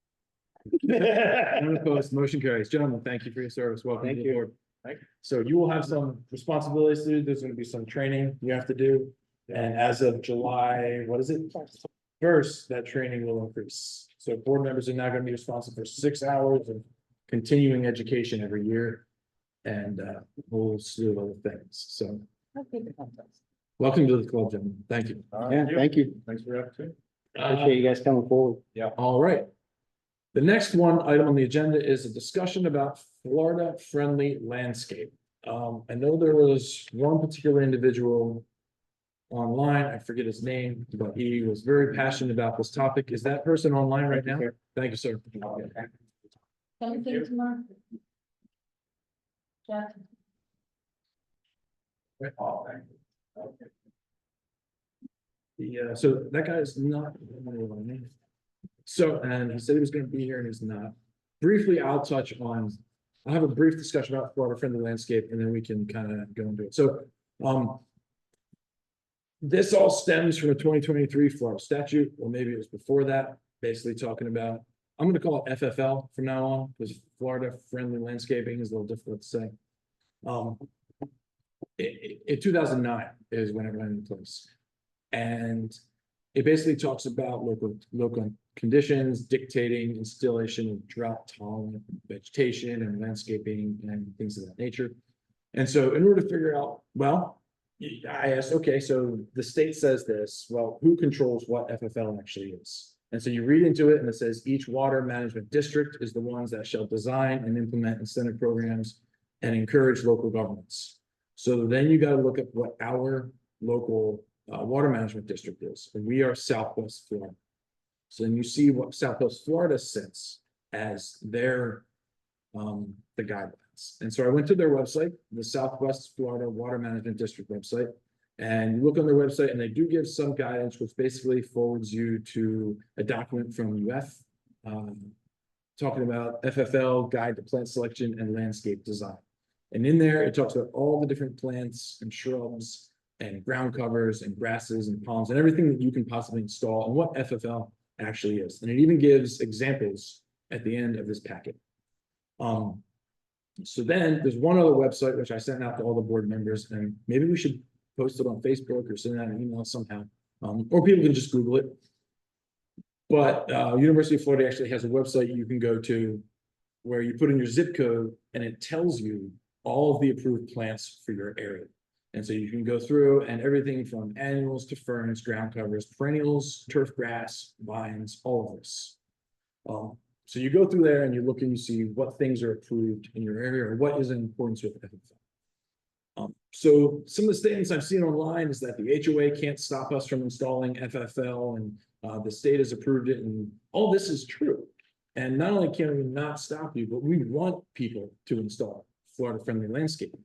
None opposed, motion carries. Gentlemen, thank you for your service. Welcome to Thank the you. board. So you will have some responsibilities to do. There's gonna be some training you have to do. And as of July, what is it? First, that training will increase. So board members are now gonna be responsible for 6 hours of continuing education every year. And we'll do other things. So welcome to the club, gentlemen. Thank you. Yeah, thank you. Thanks for the opportunity. Appreciate you guys coming forward. All right. The next item on the agenda is a discussion about Florida-friendly landscape. I know there was one particular individual online, I forget his name, but he was very passionate about this topic. Is that person online right now? Thank you, sir. Anything tomorrow? Jack? Yeah, so that guy is not. So, and he said he was gonna be here and he's not. Briefly, I'll touch on, I'll have a brief discussion about Florida friendly landscape and then we can kind of go into it. So, this all stems from a 2023 Florida statute, or maybe it was before that, basically talking about, I'm gonna call it FFL from now on, because Florida friendly landscaping is a little difficult to say. In 2009 is when it went into place. And it basically talks about local conditions dictating installation of drought tolerant vegetation and landscaping and things of that nature. And so in order to figure out, well, I asked, okay, so the state says this, well, who controls what FFL actually is? And so you read into it and it says each water management district is the ones that shall design and implement incentive programs and encourage local governments. So then you got to look at what our local water management district is, and we are Southwest Florida. So then you see what Southwest Florida sets as their the guidelines. And so I went to their website, the Southwest Florida Water Management District website, and you look on their website and they do give some guidance, which basically forwards you to a document from UF talking about FFL Guide to Plant Selection and Landscape Design. And in there, it talks about all the different plants and shrubs and ground covers and grasses and palms and everything that you can possibly install and what FFL actually is. And it even gives examples at the end of this packet. So then there's one other website, which I sent out to all the board members, and maybe we should post it on Facebook or send out an email somehow. Or people can just Google it. But University of Florida actually has a website you can go to where you put in your zip code and it tells you all of the approved plants for your area. And so you can go through and everything from annuals to ferns, ground covers, perennials, turf grass, vines, all of this. So you go through there and you look and you see what things are approved in your area or what is in accordance with FFL. So some of the statements I've seen online is that the HOA can't stop us from installing FFL and the state has approved it, and all this is true. And not only can we not stop you, but we want people to install Florida-friendly landscaping.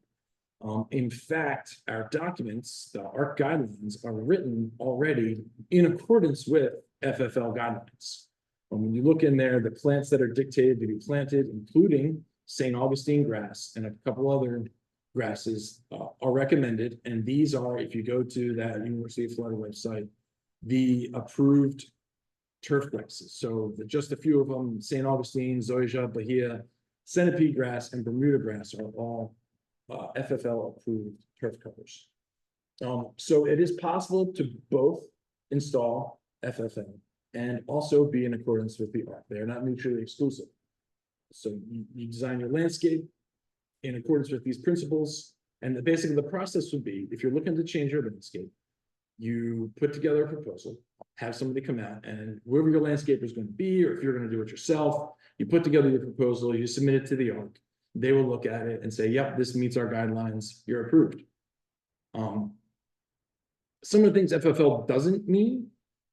In fact, our documents, the ARC guidelines are written already in accordance with FFL guidelines. When you look in there, the plants that are dictated to be planted, including St. Augustine grass and a couple other grasses are recommended. And these are, if you go to that University of Florida website, the approved turf grasses. So just a few of them, St. Augustine, zoysia, bahia, centipede grass, and Bermuda grass are all FFL approved turf covers. So it is possible to both install FFL and also be in accordance with the ARC. They are not mutually exclusive. So you design your landscape in accordance with these principles. And basically the process would be, if you're looking to change your landscape, you put together a proposal, have somebody come out, and whoever your landscaper is going to be, or if you're going to do it yourself, you put together your proposal, you submit it to the ARC. They will look at it and say, yep, this meets our guidelines, you're approved. Some of the things FFL doesn't mean,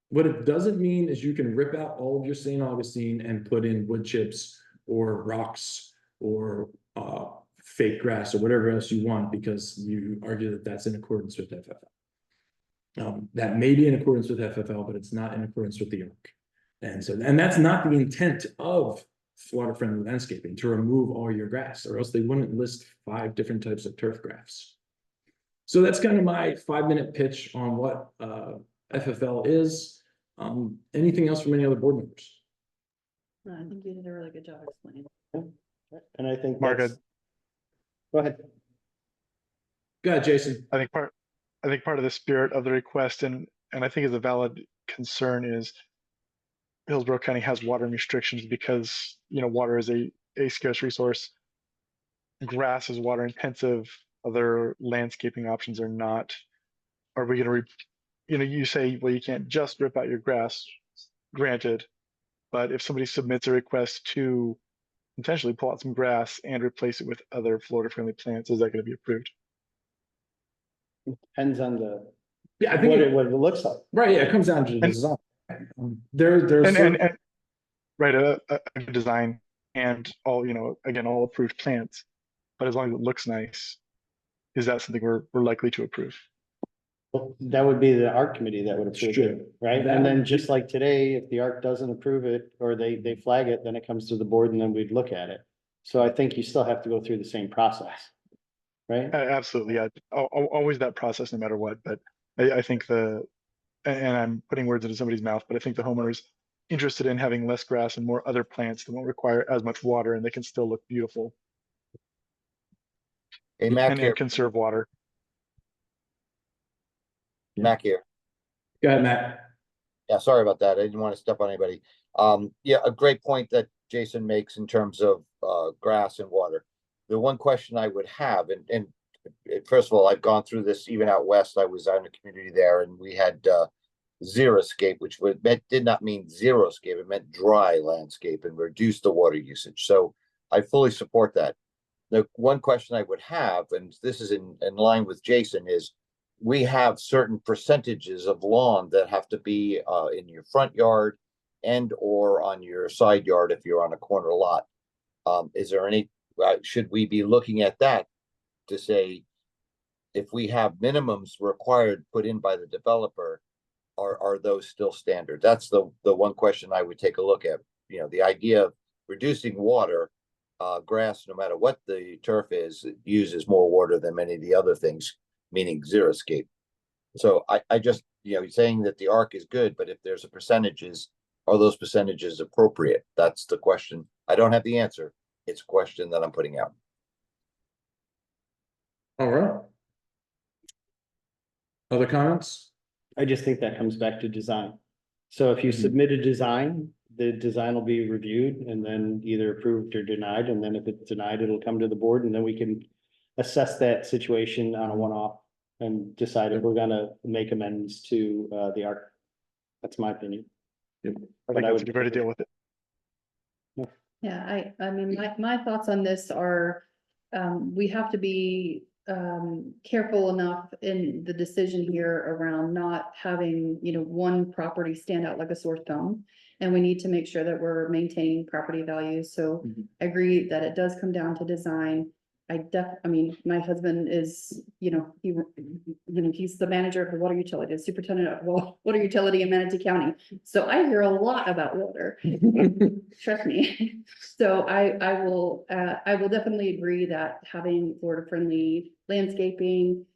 what it doesn't mean is you can rip out all of your St. Augustine and put in wood chips or rocks or fake grass or whatever else you want, because you argue that that's in accordance with FFL. That may be in accordance with FFL, but it's not in accordance with the ARC. And that's not the intent of Florida-friendly landscaping, to remove all your grass, or else they wouldn't list 5 different types of turf grass. So that's kind of my 5-minute pitch on what FFL is. Anything else from any other board members? No, I think you did a really good job explaining. And I think Mark, that's. Go ahead. Go ahead, Jason. I think part of the spirit of the request, and I think is a valid concern, is Hillsborough County has water restrictions because, you know, water is a scarce resource. Grass is water intensive. Other landscaping options are not. Are we going to, you know, you say, well, you can't just rip out your grass, granted, but if somebody submits a request to potentially pull out some grass and replace it with other Florida-friendly plants, is that going to be approved? Depends on the, Yeah, I think what it looks like. right. Yeah, it comes down to the design. There's And right, a good design and all, you know, again, all approved plants, but as long as it looks nice, is that something we're likely to approve? Well, that would be the ARC committee that would approve Sure. it, right? That And then would just like today, if the ARC doesn't approve it, or they flag it, then it comes to the board and then we'd look at it. So I think you still have to go through the same process, right? Absolutely, yeah. Always that process, no matter what. But I think and I'm putting words into somebody's mouth, but I think the homeowner's interested in having less grass and more other plants that won't require as much water, and they can still look beautiful Hey, Mac and here, conserve water. Mac here. Go ahead, Matt. Yeah, sorry about that. I didn't want to step on anybody. Yeah, a great point that Jason makes in terms of grass and water. The one question I would have, and first of all, I've gone through this even out west. I was out in a community there, and we had xeriscape, which did not mean xeriscape. It meant dry landscape and reduce the water usage. So I fully support that. The one question I would have, and this is in line with Jason, is we have certain percentages of lawn that have to be in your front yard and or on your side yard if you're on a corner lot. Is there any, should we be looking at that to say, if we have minimums required put in by the developer, are those still standard? That's the one question I would take a look at. You know, the idea of reducing water, grass, no matter what the turf is, it uses more water than many of the other things, meaning xeriscape. So I just, you know, saying that the ARC is good, but if there's a percentages, are those percentages appropriate? That's the question. I don't have the answer. It's a question that I'm putting out. All right. Other comments? I just think that comes back to design. So if you Mhm. submit a design, the design will be reviewed and then either approved or denied. And then if it's denied, it'll come to the board and then we can assess that situation on a one-off and decide if we're gonna make amendments to the ARC. That's my opinion. I But think I that's a would good way to deal with it. Yeah, I mean, my thoughts on this are, we have to be careful enough in the decision here around not having, you know, one property stand out like a sore thumb. and we need to make sure that we're maintaining property values, so I agree that it does come down to design. I mean, my husband is, he's the manager of the water utility, the superintendent of water utility in Manatee County. So I hear a lot about water, trust me. So I will definitely agree that having Florida-friendly landscaping,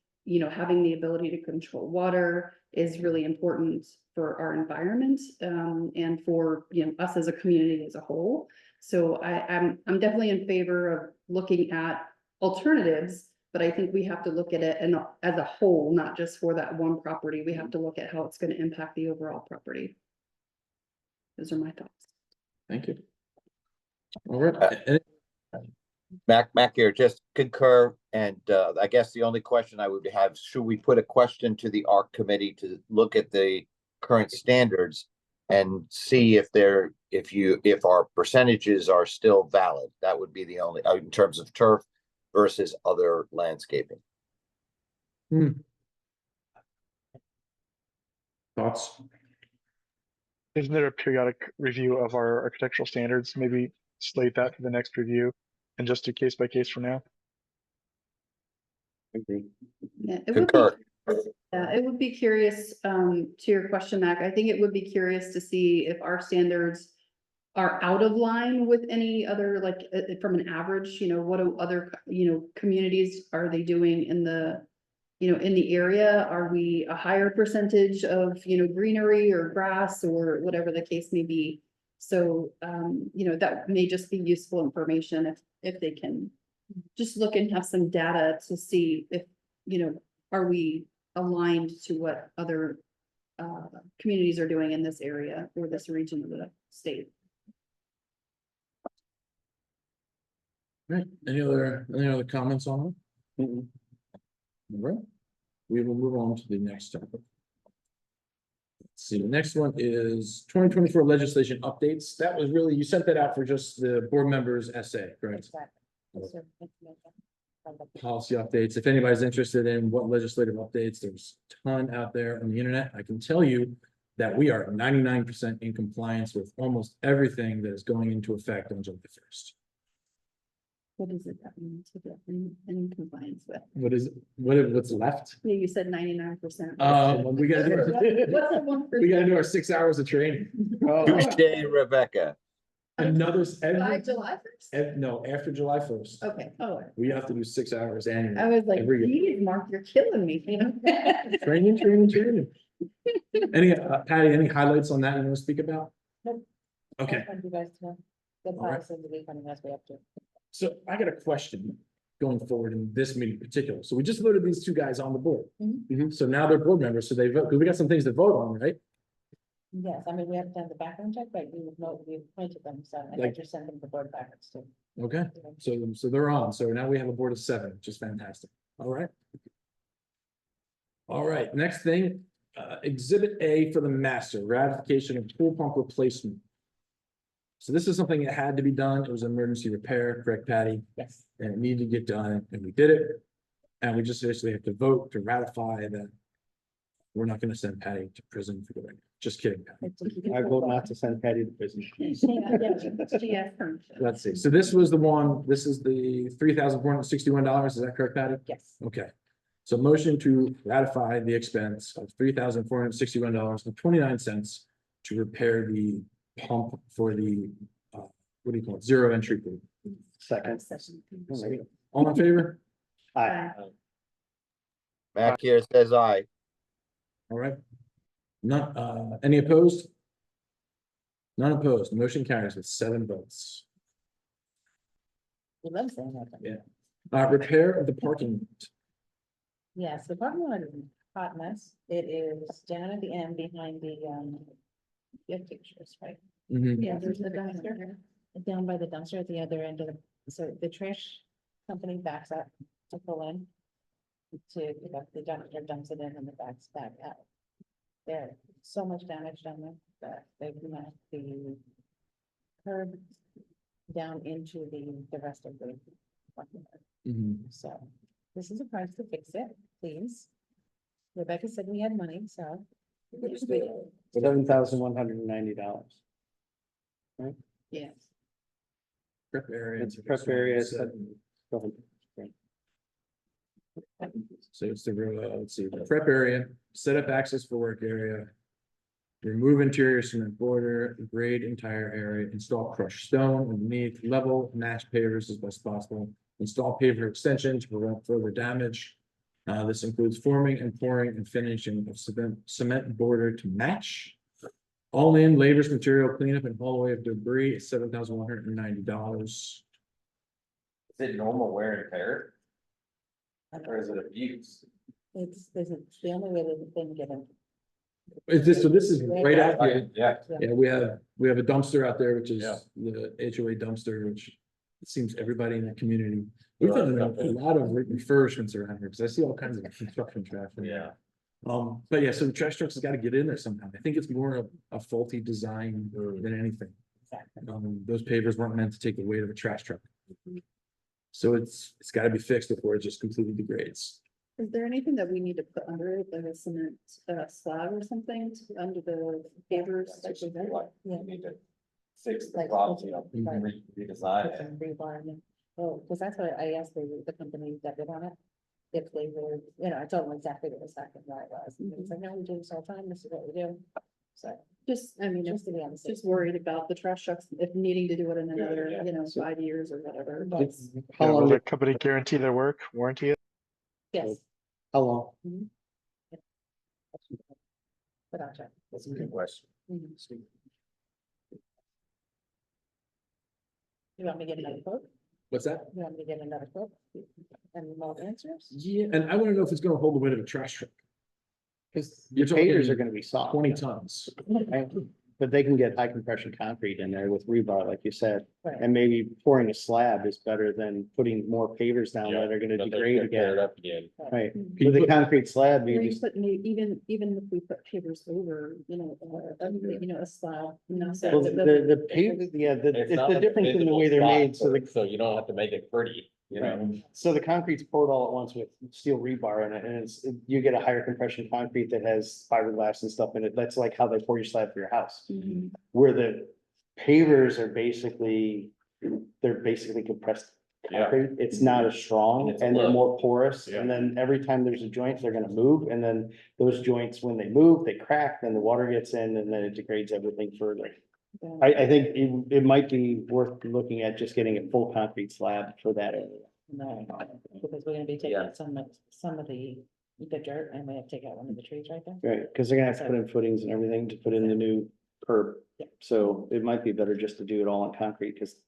having the ability to control water is really important for our environment, and for, us as a community as a whole. So I'm definitely in favor of looking at alternatives, but I think we have to look at it and as a whole, not just for that one property. We have to look at how it's going to impact the overall property. Those are my thoughts. Thank you. All right. Mac here, just concur, and I guess the only question I would have, should we put a question to the ARC committee to look at the current standards and see if our percentages are still valid? That would be the only, in terms of turf versus other landscaping. Thoughts? Isn't there a periodic review of our architectural standards? Maybe slate that for the next review and just do case by case for now. Yeah, Concur. it would be curious, to your question, Mac. I think it would be curious to see if our standards are out of line with any other, like, from an average, what do other, communities are they doing in the, in the area? Are we a higher percentage of, greenery or grass or whatever the case may be? So, that may just be useful information if they can just look and have some data to see if, are we aligned to what other communities are doing in this area or this region of the state. Right, any other comments on it? All right, we will move on to the next topic. Let's see, the next one is 2024 legislation updates. That was really, you sent that out for just the board members' essay, correct? Policy updates. If anybody's interested in what legislative updates, there's a ton out there on the internet. I can tell you that we are 99% in compliance with almost everything that is going into effect on July 1st. What is it that we need to get in compliance with? What's left? Yeah, you said 99%. We gotta do, What's the 1%? we gotta do our 6 hours of training. Touche, Rebecca. Another By July 1st? No, after July 1st. Okay, oh, We have to do 6 hours annually. I was like, Every year. geez, Mark, you're killing me, Training. Any, Patty, any highlights on that you want to speak about? Nope. Okay, You guys know the All right. policy of the week on that's way up to. so I got a question going forward in this meeting in particular. So we just voted these two guys on the board. So now they're board members, so they vote, because we got some things to vote on, right? Yes, I mean, we haven't done the background check, but we would know, we appointed them, so I Like- think you're sending the board backwards too. Okay, so they're on. So now we have a board of 7, which is fantastic. All right. All right, next thing, Exhibit A for the master, ratification of pool pump replacement. So this is something that had to be done. It was an emergency repair, correct, Patty? Yes. And it needed to get done, and we did it. And we just basically have to vote to ratify that. We're not gonna send Patty to prison for doing it. Just kidding, Patty. I vote not to send Patty to prison. Let's see. So this was the one, this is the $3,461. Is that correct, Patty? Yes. Okay. So motion to ratify the expense of $3,461.29 to repair the pump for the, what do you call it? Zero entry pool. Second. All in favor? Aye. Mac here says aye. All right. None, any opposed? None opposed. Motion carries with 7 votes. We love saying that. Yeah. Repair of the parking lot. Yes, the parking lot is a hot mess. It is down at the end behind the, you have pictures, right? Mhm. Yeah, there's the dumpster, down by the dumpster at the other end of the, so the trash company backs up to pull in. To pick up the dumpster, dumps it in and the backs back out. There's so much damage down there that they've knocked the curb down into the rest of the parking lot. Mhm. So this is a price to fix it, please. Rebecca said we had money, so. $7,190. Yeah. Prep area. It's a prep area. So it's the, let's see, the prep area, set up access for work area. Remove interior cement border, grade entire area, install crushed stone underneath, level, match pavers as best possible. Install paver extension to prevent further damage. This includes forming and pouring and finishing of cement border to match. All in labors, material cleanup and haul away of debris is $7,190. Is it normal wear and tear? Or is it abuse? It's the only way that they can get them. Is this, so this is right out here. Yeah. Yeah, we have a dumpster out there, which is Yeah. the HOA dumpster, which it seems everybody in the community. We've done a lot of refurbishments around here, because I see all kinds of construction traffic. Yeah. But yeah, so the trash trucks has got to get in there sometime. I think it's more of a faulty design than anything. Those pavers weren't meant to take the weight of a trash truck. So it's got to be fixed before it just completely degrades. Is there anything that we need to put under it, like a cement slab or something under the pavers? That's just like, Yeah. you need to fix the Like, problem, you know, right. redesign Put it. some rebar in it. Oh, because that's what I asked the company that did on it. If they were, I told them exactly what the second right was. And it's like, no, we do this all the time. This is what we do. So Just, I mean, just to be on the safe just worried about the trash trucks, if needing to do it in another, yeah. 5 years or whatever. How Will long, the company guarantee their work, warranty it? Yes. how long? But I'll check. That's a good question. Mhm. You want me to get another quote? What's that? You want me to get another quote? And more answers? Yeah, and I want to know if it's going to hold the weight of a trash truck. Because You're the pavers talking are gonna be soft. 20 tons. Right? But they can get high compression concrete in there with rebar, like you said, Right. and maybe pouring a slab is better than putting more pavers down that are gonna But they're degrade gonna tear it again. up again. Right, Can you with a put- concrete slab, Or you you just, put, even if we put pavers over, a slab, so well, that the doesn't- pavers, yeah, It's it's not the like a difference in the visible way they're spot made, so for the. it, so you don't have to make it pretty, you know? Right. So the concrete's poured all at once with steel rebar in it, and you get a higher compression concrete that has fiberglass and stuff in it. That's like how they pour your slab for your house. Mhm. Where the pavers are they're basically compressed Yeah. concrete. It's not as strong It's and they're low. more porous. Yeah. And then every time there's a joint, they're gonna move. And then those joints, when they move, they crack, then the water gets in and then it degrades everything further. Yeah. I think it might be worth looking at just getting a full concrete slab for that area. No, because we're gonna be taking Yeah. out some of the dirt and we have to take out one of the trees right there. Right, because they're gonna have to put in footings and everything to put in the new curb. Yeah. So it might be better just to do it all on concrete, because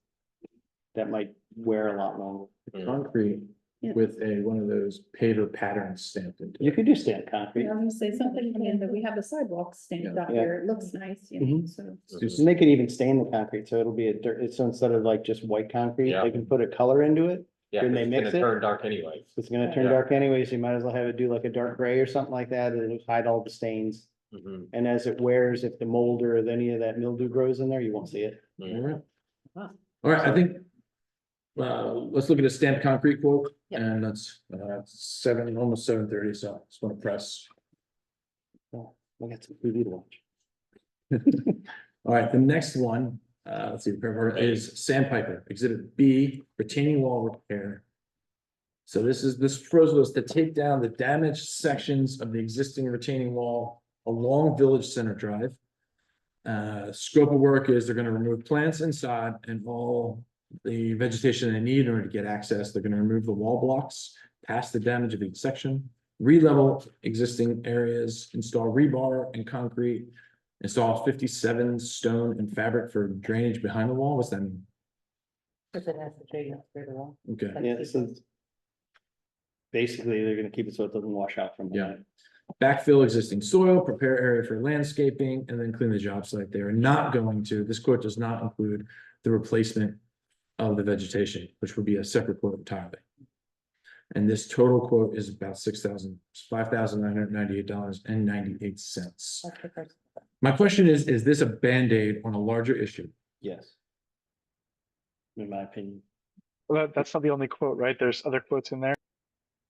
that might wear a lot longer. Concrete Yeah. with one of those paver patterns stamped into You it. could do stand concrete. I was gonna say something, that we have the sidewalks stamped out Yeah. here, it looks nice, Mhm. so. And they could even stain the concrete, so it'll be a dirt, so instead of like just white concrete, Yeah. they can put a color into it. Yeah, When 'cause they it's mix gonna it? turn dark anyway. It's gonna turn Yeah. dark anyway, so you might as well have it do like a dark gray or something like that, and it'll hide all the stains. Mhm. And as it wears, if the mold or any of that mildew grows in there, you won't see it. All right. Wow. All right, I think, let's look at a stamped concrete quote, Yeah. and that's, almost 7:30, so I just want to press. We got some TV to watch. All right, the next one, let's see, is sandpiper, exhibit B, retaining wall repair. So this proposal is to take down the damaged sections of the existing retaining wall along Village Center Drive. Scope of work is they're gonna remove plants inside and all the vegetation they need in order to get access. They're gonna remove the wall blocks past the damage of each section, re-level existing areas, install rebar and concrete, install 57 stone and fabric for drainage behind the wall. What's that mean? Because it has to drain up through the wall. Okay. Yeah, so basically, they're gonna keep it so it doesn't wash out from. Yeah. Backfill existing soil, prepare area for landscaping, and then clean the job site. They are not going to, this quote does not include the replacement of the vegetation, which would be a separate quote entirely. And this total quote is about $5,998.98. That's the first. My question is this a Band-Aid on a larger issue? Yes. In my opinion. Well, that's not the only quote, right? There's other quotes in there.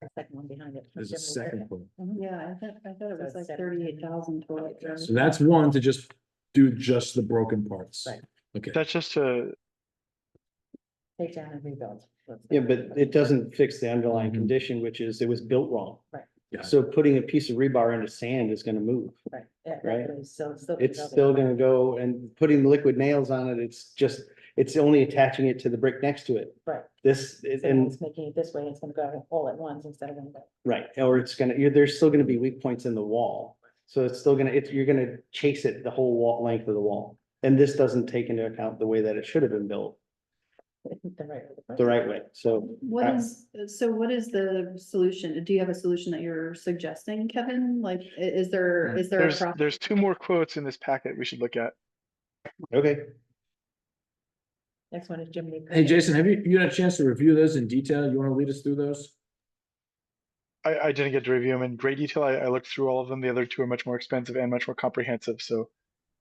The second one behind it. There's a second quote. Yeah, I thought it was So like it's 38,000 total. So that's one to just do just the broken parts. Right. Okay, That's just to, Take down and rebuild. Yeah, but it doesn't fix the underlying Mhm. condition, which is it was built wrong. yeah, So putting a piece of rebar into sand is gonna move. Right. Yeah, Right. that is still. It's still gonna go, and putting liquid nails on it, it's only attaching it to the brick next to it. Right. This, So and, it's making it this way, it's gonna go all at once instead of. right, or it's gonna, there's still gonna be weak points in the wall. So it's still gonna, you're gonna chase it the whole wall, length of the wall. And this doesn't take into account the way that it should have been built, the right way, so. What is the solution? Do you have a solution that you're suggesting, Kevin? Like, is there a process? there's two more quotes in this packet we should look at. Okay, Next one is Jimmy. hey, Jason, have you had a chance to review those in detail? You wanna lead us through those? I didn't get to review them in great detail. I looked through all of them. The other two are much more expensive and much more comprehensive, so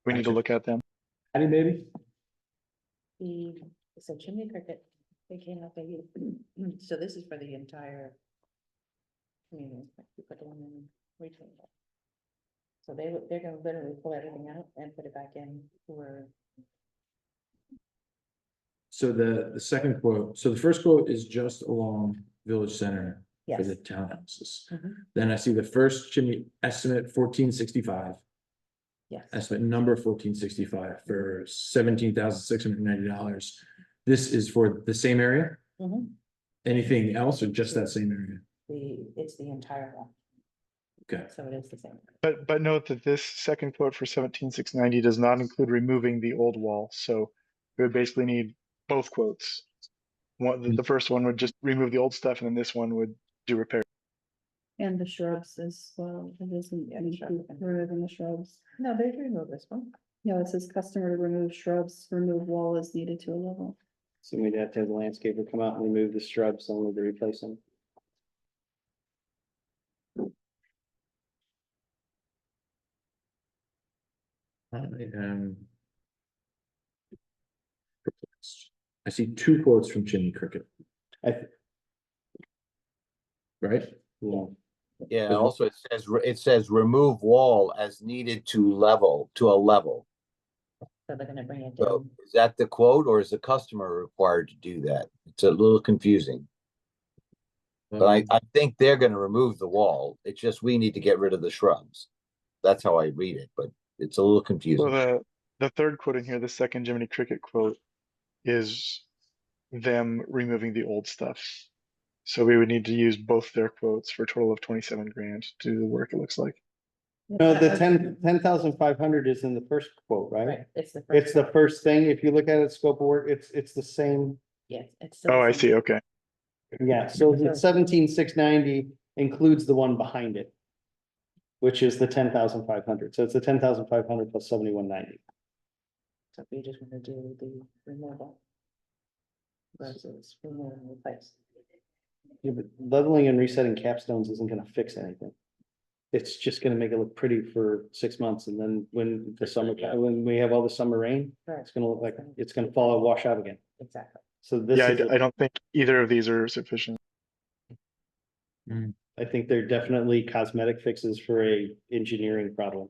we need to Gotcha. look at them. Patty, maybe? So Chimney Cricket, they came up, so this is for the entire. Community, you put them in retail. So they're gonna literally pull everything out and put it back in for. So the second quote, so the first quote is just along Village Center for Yes. the townhouses. Mhm. Then I see the first chimney estimate 1465, Yes. estimate number 1465 for $17,690. This is for the same area? Mhm. Anything else or just that same area? It's the entire one, Okay, so it is the same. But note that this second quote for 17,690 does not include removing the old wall, so we would basically need both quotes. The first one would just remove the old stuff, and then this one would do repair. And the shrubs as well. It doesn't include removing the shrubs. No, they remove this one. No, it says customer to remove shrubs, remove wall as needed to a level. so we'd have to have the landscaper come out and remove the shrubs only to replace them. I am perplexed. I see two quotes from Chimney Cricket, I, right? yeah, Yeah, also it says remove wall as needed to a level. So they're gonna bring it So down. is that the quote or is the customer required to do that? It's a little confusing. But I think they're gonna remove the wall. It's just we need to get rid of the shrubs. That's how I read it, but it's a little So confusing. the third quote in here, the second Jiminy Cricket quote, is them removing the old stuff. So we would need to use both their quotes for a total of 27 grand to do the work, it looks like. no, the 10,500 is in the first quote, right? Right, it's the. It's the first thing, if you look at it, scope of work, it's the same, Yes, it's. still Oh, the I same. see, okay. yeah, so the 17,690 includes the one behind it. Which is the 10,500, so it's the 10,500 plus 7,190. So we just wanna do the removal. Versus remove and replace. Yeah, but leveling and resetting capstones isn't gonna fix anything. It's just gonna make it look pretty for 6 months, and then when the summer, when we have all the summer rain, Right, it's gonna look like, it's gonna fall and wash out again. exactly. So this Yeah, is, I don't think either of these are sufficient. I think they're definitely cosmetic fixes for a engineering problem.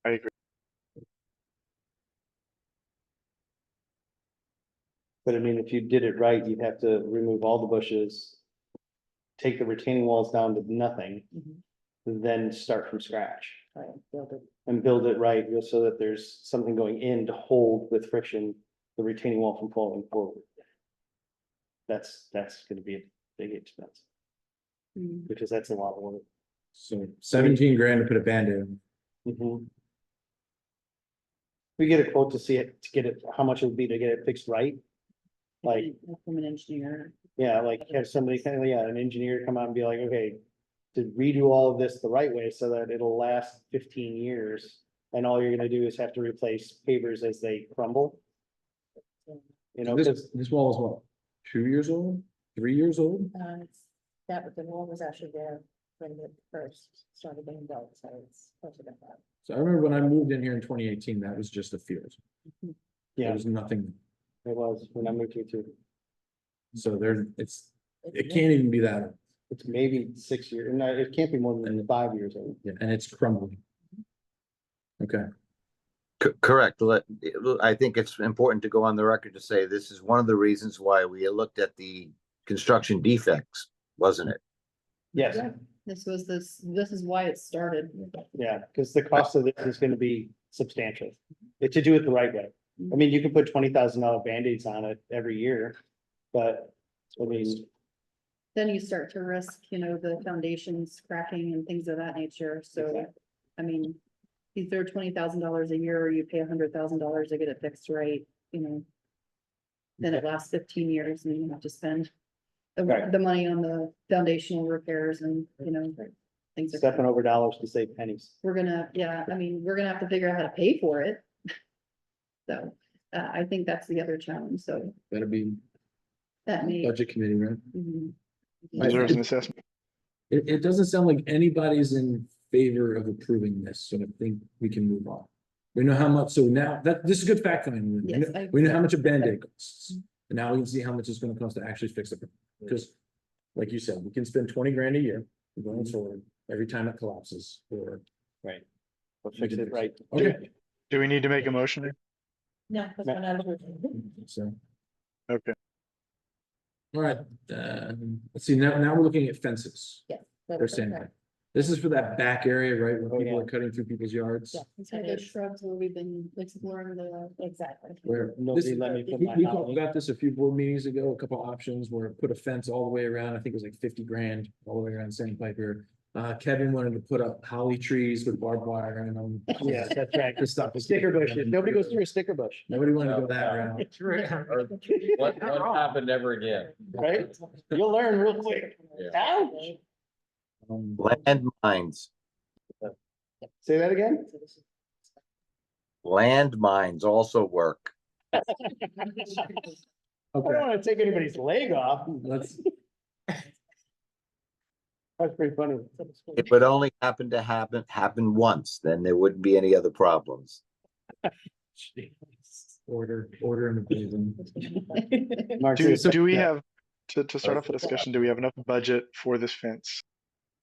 I agree. But I mean, if you did it right, you'd have to remove all the bushes. Take the retaining walls down to nothing, Mhm. then start from scratch. Right, build it. And build it right, so that there's something going in to hold with friction, the retaining wall from falling forward. That's gonna be a big expense, Mm. because that's a lot of work. So 17 grand to put a Band-Aid on. Mhm. We get a quote to see it, to get it, how much it would be to get it fixed right. Like, From an engineer. yeah, like have somebody, an engineer come out and be like, okay. To redo all of this the right way so that it'll last 15 years. And all you're gonna do is have to replace pavers as they crumble. You know, 'cause- This wall is what, 2 years old, 3 years old? The wall was actually there when it first started being built, so it's closer to that. So I remember when I moved in here in 2018, that was just a field. There yeah, was nothing, it was when I moved here too. so there, it can't even be that, old. It's maybe 6 years, no, it can't be more than 5 years old. Yeah, and it's crumbling. Okay, Correct. I think it's important to go on the record to say this is one of the reasons why we looked at the construction defects, wasn't it? Yes, This is why it started. yeah, because the cost of this is gonna be substantial. To do it the right way. I mean, you can put $20,000 Band-Aids on it every year, but I mean, Then you start to risk, the foundations cracking and things of that nature, so, I mean. Either $20,000 a year or you pay $100,000 to get it fixed right, Then it lasts 15 years and you have to spend. Right. The money on the foundational repairs and, things are. stepping over dollars to save pennies. We're gonna have to figure out how to pay for it. So, I think that's the other challenge, so That'll be that may. budget committee, right? Mhm. There's an assessment. It doesn't sound like anybody's in favor of approving this, so I think we can move on. We know how much, so now this is good fact finding. Yes, We know how much a Band-Aid costs. And now we can see how much it's gonna cost to actually fix it. Because like you said, we can spend 20 grand a year going forward every time it collapses or. Right. We'll fix it right. Okay, Do we need to make a motion? No, that's one out of. so, Okay. all right, let's see, now we're looking at fences. Yes. They're saying that. This is for that back area, right, where Oh, people yeah. are cutting through people's yards. Yeah. These are the shrubs where we've been exploring the. Exactly. Where Nobody this, let me put we my we house. talked about this a few board meetings ago, a couple options where put a fence all the way around, I think it was like 50 grand all the way around Sandpiper. Kevin wanted to put up holly trees with barbed wire and Yeah, that's right. this stuff. Sticker bushes. Nobody goes through a sticker bush, Nobody wanted to go that route. What happened ever again? right? You'll learn real quick. Ouch. Landmines, Say that again? landmines also work. I don't wanna take anybody's leg off. Let's, That's pretty funny. It would only happen once, then there wouldn't be any other problems. order in the building. Mark, Do we have, to start off the discussion, do we have enough budget for this fence?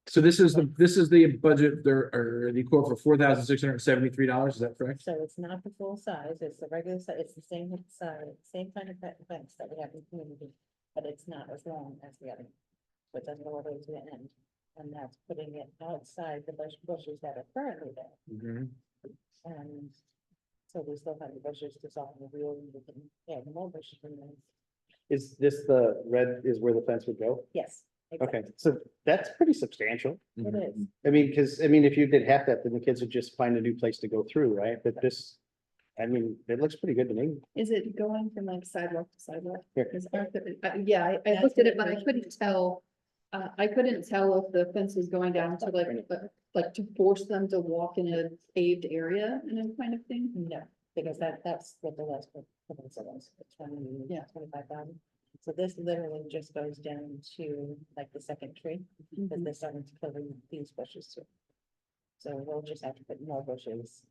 So this is the budget, there are the quote for $4,673, is that correct? So it's not the full size, it's the regular size, it's the same size, same kind of fence that we have in the community, but it's not as long as the other. So it doesn't go all the way to the end, and that's putting it outside the bushes that are currently there. Mhm. And so we still have the bushes to solve the real, we can add more bushes in there. Is this the red is where the fence would go? Yes. Okay, exactly. so that's pretty substantial. It is. I mean, if you did half that, then the kids would just find a new place to go through, right? But this, it looks pretty good to me. Is it going from like sidewalk to sidewalk? Here. Yeah, I looked at it, but I couldn't tell. I couldn't tell if the fence was going down to like to force them to walk in a paved area and that kind of thing. No, because that's what the last one was, Yeah. 25,000. So this literally just goes down to like the second tree, because they're starting to kill these bushes too. So we'll just have to put more bushes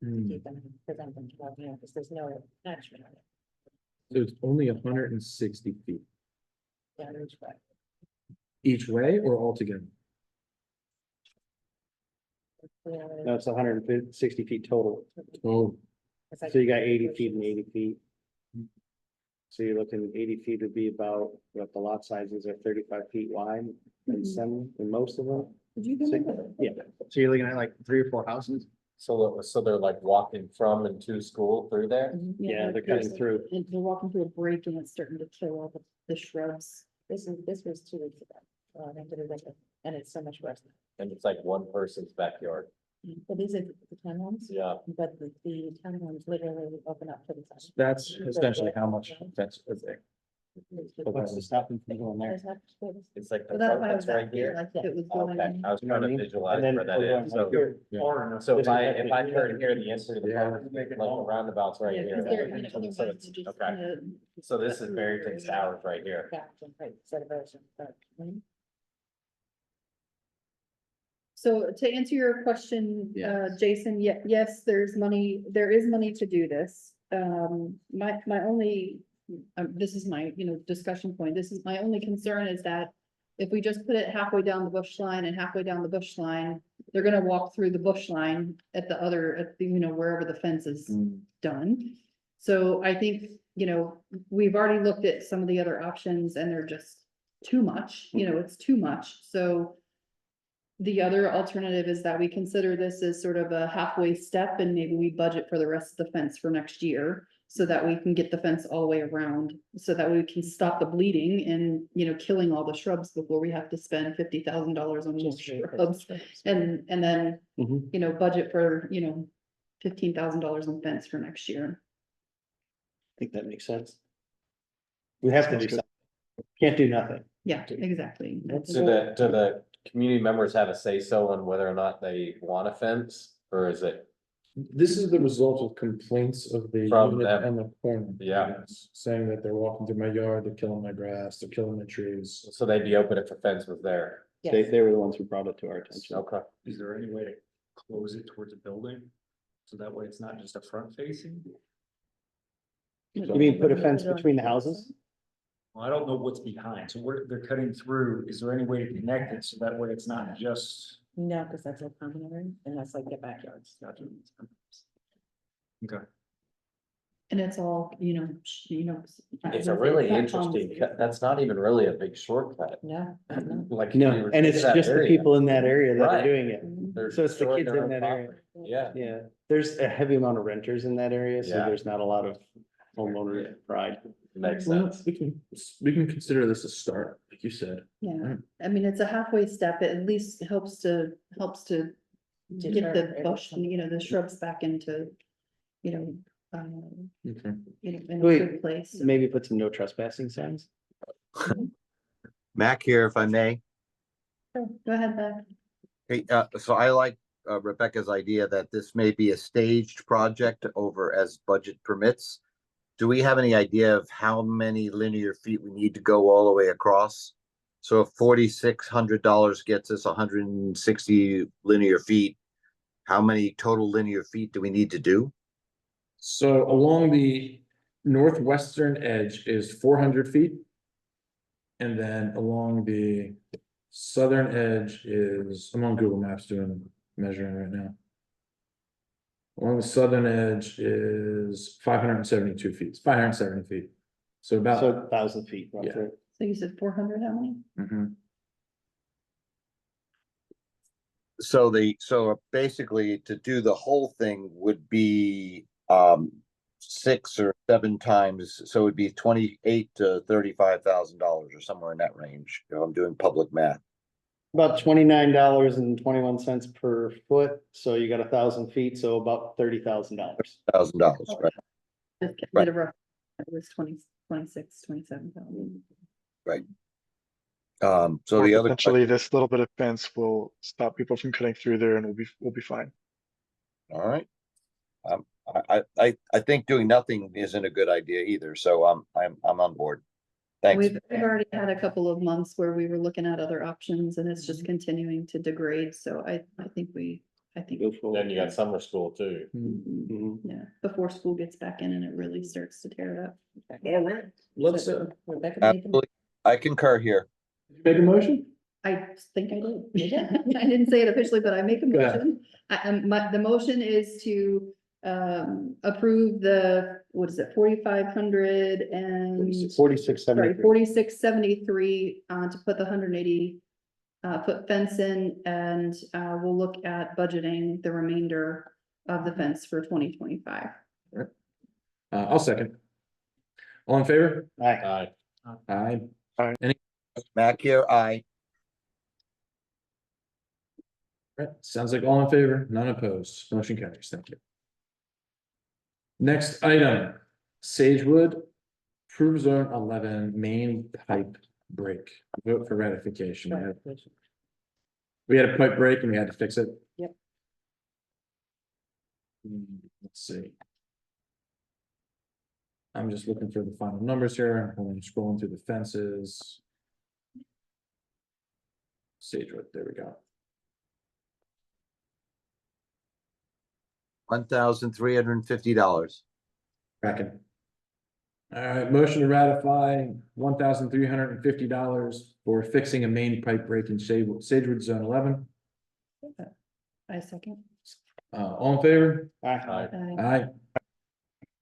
to Hmm. keep them, prevent them from walking out, because there's no attachment on it. So it's only 160 feet Down each way. each way or altogether? No, it's 160 feet total. Oh, It's like- So you got 80 feet and 80 feet. So you're looking 80 feet would be about, what the lot sizes are 35 feet wide and some, in most of them. Did you go with it? Yeah, so you're looking at like 3 or 4 houses. So they're like walking from and to school through there? Yeah, they're cutting through. And they're walking through a break and it's starting to kill all the shrubs. This was 2 weeks ago. I did it, and it's so much worse. And it's like one person's backyard. But these are the townhomes, Yeah. but the townhomes literally open up to the side. that's essentially how much fence is there. But what's to stop them from going there? There's not- there's- It's like the Well, that's front why I that's was right asking, here. like, if it was going. Okay, I was You know what trying I to mean? visualize And then where that we're going is. like So, here. so This if I is- turn here, the entry to the Yeah. park, like the roundabout's right Yeah, here. 'cause they're, right? So otherwise it's- they just okay, kinda- so this is Barrington Towers right here. Back and right, set of version, but, So to answer your question, Jason, yes, there is money to do this. My only, this is my, discussion point. This is my only concern is that if we just put it halfway down the bush line and halfway down the bush line, they're gonna walk through the bush line at the other, at the, you know, wherever the fence is done. So I think, you know, we've already looked at some of the other options and they're just too much, you know, it's too much, so. The other alternative is that we consider this as sort of a halfway step and maybe we budget for the rest of the fence for next year. So that we can get the fence all the way around, so that we can stop the bleeding and, you know, killing all the shrubs before we have to spend $50,000 on more shrubs. And then, Mhm. you know, budget for, you know, $15,000 on fence for next year. I think that makes sense. We have to Sounds do good. something. Can't do nothing. Yeah, exactly. Do the community members have a say so on whether or not they want a fence, or is it? This is the result of complaints of the From unit them. on the corner. Yeah. Saying that they're walking through my yard, they're killing my grass, they're killing my trees. So they'd be open if a fence was there. They were the ones who brought it to our attention. Okay. Is there any way to close it towards a building? So that way it's not just a front facing? You mean put a fence between the houses? Well, I don't know what's behind, so where they're cutting through, is there any way to connect it so that way it's not just? No, because that's a common area and that's like their backyards. Okay. And it's all, you know. It's a really not interesting palms. cut. That's not even really a big shortcut. No, no. Like. No, you were and it's thinking that just the area. people in that area that Right. are doing it. They're So it's the destroying kids their in own that area. property. Yeah. Yeah, there's a heavy amount of renters in that area, so Yeah. there's not a lot of homeowner pride. Makes Well, sense. we can consider this a start, like you said. Yeah, I mean, it's a halfway step. It at least helps to get Deter the it. bush, you know, the shrubs back into, you know, Okay. you know, in a Wait, good place. So- Maybe put some no trespassing signs. Mac here, if I may. Go ahead, Beth. Hey, so I like Rebecca's idea that this may be a staged project over as budget permits. Do we have any idea of how many linear feet we need to go all the way across? So if $4,600 gets us 160 linear feet, how many total linear feet do we need to do? So along the northwestern edge is 400 feet. And then along the southern edge is, I'm on Google Maps doing measuring right now. Along the southern edge is 572 feet, it's 570 feet. So about, So 1,000 feet roughly. Yeah. So you said 400, how many? Mhm. So basically to do the whole thing would be 6 or 7 times, so it'd be 28 to $35,000 or somewhere in that range, if I'm doing public math. About $29.21 per foot, so you got 1,000 feet, so about $30,000. $1,000, right? Just get Right. rid of rough, it was 26, 27,000. So Or the other, potentially this little bit of fence will stop people from cutting through there and we'll be fine. all right. I think doing nothing isn't a good idea either, so I'm on board. Thanks. We've already had a couple of months where we were looking at other options and it's just continuing to degrade, so I think Go forward. Then you got summer school too. Mhm. yeah, before school gets back in and it really starts to tear it up. all right, let's, Rebecca made them. Absolutely. I concur here. make a motion? I think I did. I didn't say it officially, but I make a Go ahead. motion. The motion is to approve the, what is it, 4,500 and. 4673. 4673, to put the 180 foot fence in, and we'll look at budgeting the remainder of the fence for 2025. I'll second. All in favor? Aye. Aye. Mac here, aye. Right, sounds like all in favor, none opposed, motion carries, thank you. Next item, Sagewood, approve zone 11 main pipe break, vote for ratification. We had a pipe break and we had to fix it. Yep. Let's see. I'm just looking for the final numbers here, I'm scrolling through the fences. Sagewood, there we go. $1,350. Bracken. All right, motion to ratify $1,350 for fixing a main pipe break in Sagewood Zone 11. I second. All in favor? Aye. Aye. Aye.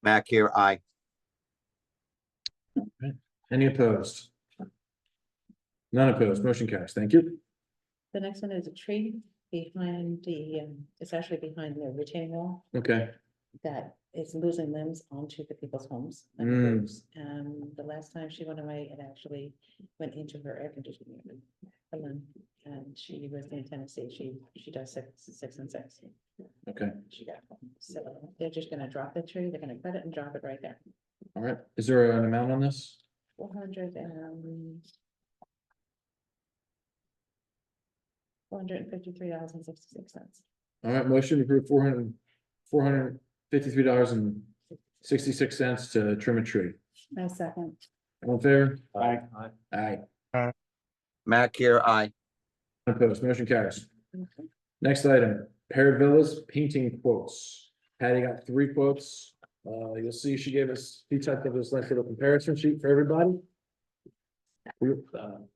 Mac here, aye. Any opposed? None opposed. Motion carries. Thank you. The next one is a tree behind it's actually behind the retaining wall Okay. that is losing limbs onto the people's homes. And Mm. roofs. The last time she went away, it actually went into her air conditioning unit. And she was in Tennessee. She does six and six. Okay. She got home. So they're just gonna drop the tree. They're gonna cut it and drop it right there. All right. Is there an amount on this? 453.66. All right, motion to approve $453.66 to trim a tree. I second. All in favor? Aye. Aye. Mac here, aye. Opposed, motion carries. Okay. Next item, pair of villas painting quotes. Patty got 3 quotes. You'll see she gave us, she typed up this nice little comparison sheet for everybody.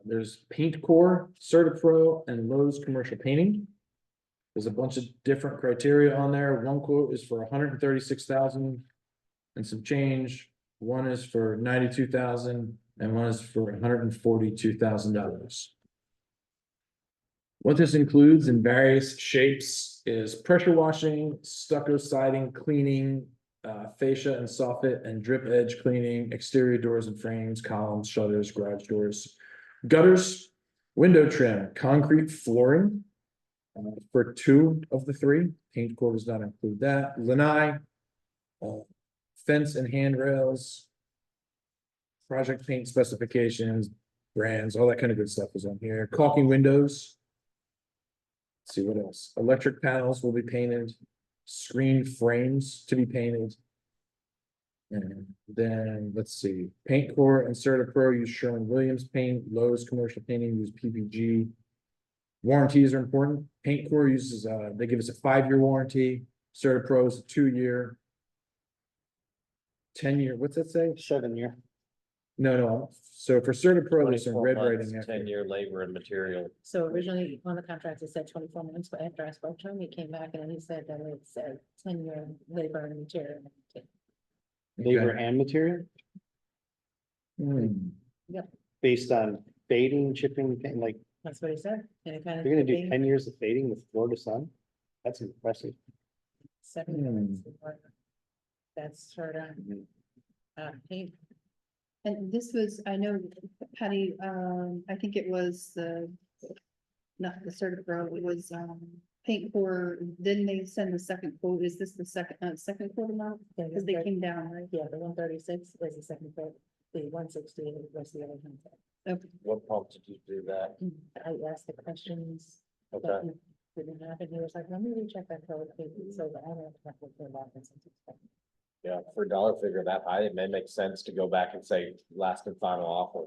There's Paint Core, CertaPro, and Lowe's Commercial Painting. There's a bunch of different criteria on there. One quote is for 136,000 and some change. One is for 92,000 and one is for $142,000. What this includes in various shapes is pressure washing, stucco siding, cleaning, fascia and soffit and drip edge cleaning, exterior doors and frames, columns, shutters, garage doors, gutters, window trim, concrete flooring. For 2 of the 3, Paint Core does not include that. Lanai, fence and handrails, project paint specifications, brands, all that kind of good stuff is on here. Caulking windows. Let's see what else. Electric panels will be painted. Screen frames to be painted. And then let's see, Paint Core and CertaPro use Sherwin-Williams paint. Lowe's Commercial Painting use PPG. Warranties are important. Paint Core uses, they give us a 5-year warranty. CertaPro is a 2-year. 10-year, what's that say? 7-year. No. So for CertaPro, there's some 24 red months, writing after. 10-year labor and material. So originally on the contract, it said 24 months, but after I spoke to him, he came back and he said that it said 10-year labor and material. Labor Okay. and material Hmm. based on fading, chipping, like, That's what he said. And it kind of. you're gonna do 10 years of fading with Florida sun? That's impressive. 7 years. That's sort of, paint. And this was, I know Patty, I think it was not the CertaPro, it was, Paint Core, didn't they send the second quote? Is this the second quote amount? Because they came down, right? Yeah, the 136 was the second quote, the 160 was the other one. Okay. What prompted you to do that? I asked the questions. Okay. that didn't happen. He was like, let me recheck that code, so the owner have to put that in. Yeah, for a dollar figure that high, it may make sense to go back and say last and final offer.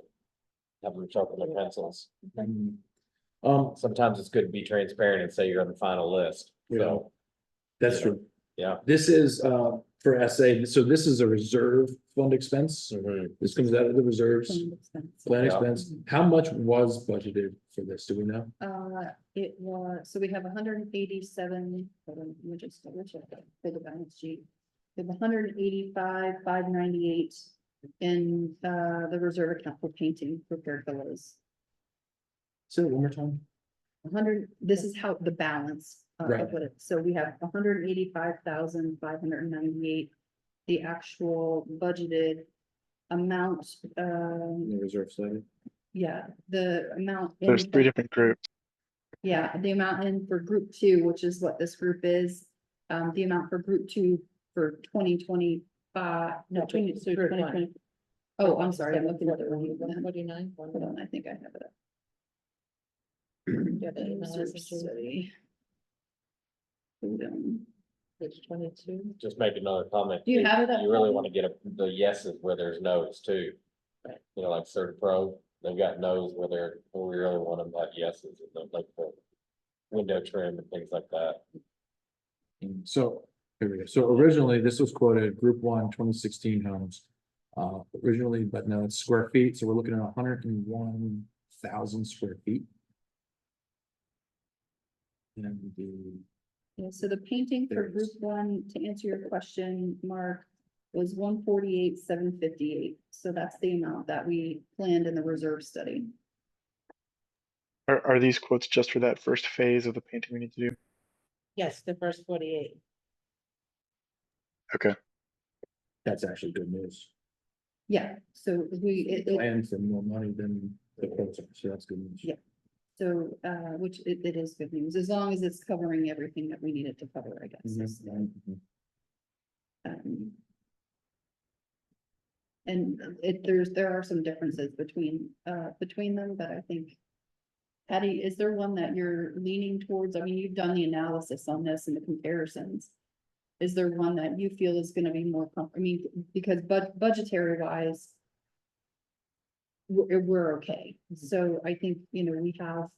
Have them sharpen their pencils. Sometimes it's good to be transparent and say you're on the final list. So, That's Yeah. true. yeah. This is, for SA, so this is a reserve fund expense. Mhm. This comes out of the reserves, Fund expense. plan Yeah. expense. How much was budgeted for this? Do we know? It was, so we have 187, hold on, let me just double check that for the balance sheet. We have 185,598 in the reserve account for painting prepared villas. Say it one more time. 100, this is how the balance Right. of what it, so we have 185,598. The actual budgeted amount, The reserve study. yeah, the amount. in- There's 3 different groups. Yeah, the amount in for group 2, which is what this group is, the amount for group 2 for 2025, No, 2020. Oh, I'm sorry, I'm looking at the wrong one. 149. Hold on, I think I have it up. Yeah, the email Reserve is to study. Hold on. page 22. Just make another comment. Do you have it up? You really want to get the yeses where there's no's too. Right. You know, like CertaPro, they've got no's where we really want them to have yeses, and like the window trim and things like that. So, here we go. So originally, this was quoted group 1, 2016 homes. originally, but no, it's square feet, so we're looking at 101,000 square feet. And the, Yeah, so the painting for group one, to answer your question, Mark, was 148,758. So that's the amount that we planned in the reserve study. Are these quotes just for that first phase of the painting we need to do? Yes, the first 48. Okay. that's actually good news. Yeah, so we, And for more money than the quotes are, so that's good news. Yeah. So, which it is good news, as long as it's covering everything that we need it to cover, I guess. is the, Mhm. And there are some differences between them, but I think. Patty, is there one that you're leaning towards? I mean, you've done the analysis on this and the comparisons. Is there one that you feel is gonna be more, I mean, because budgetary wise. We're okay, so I think, we have,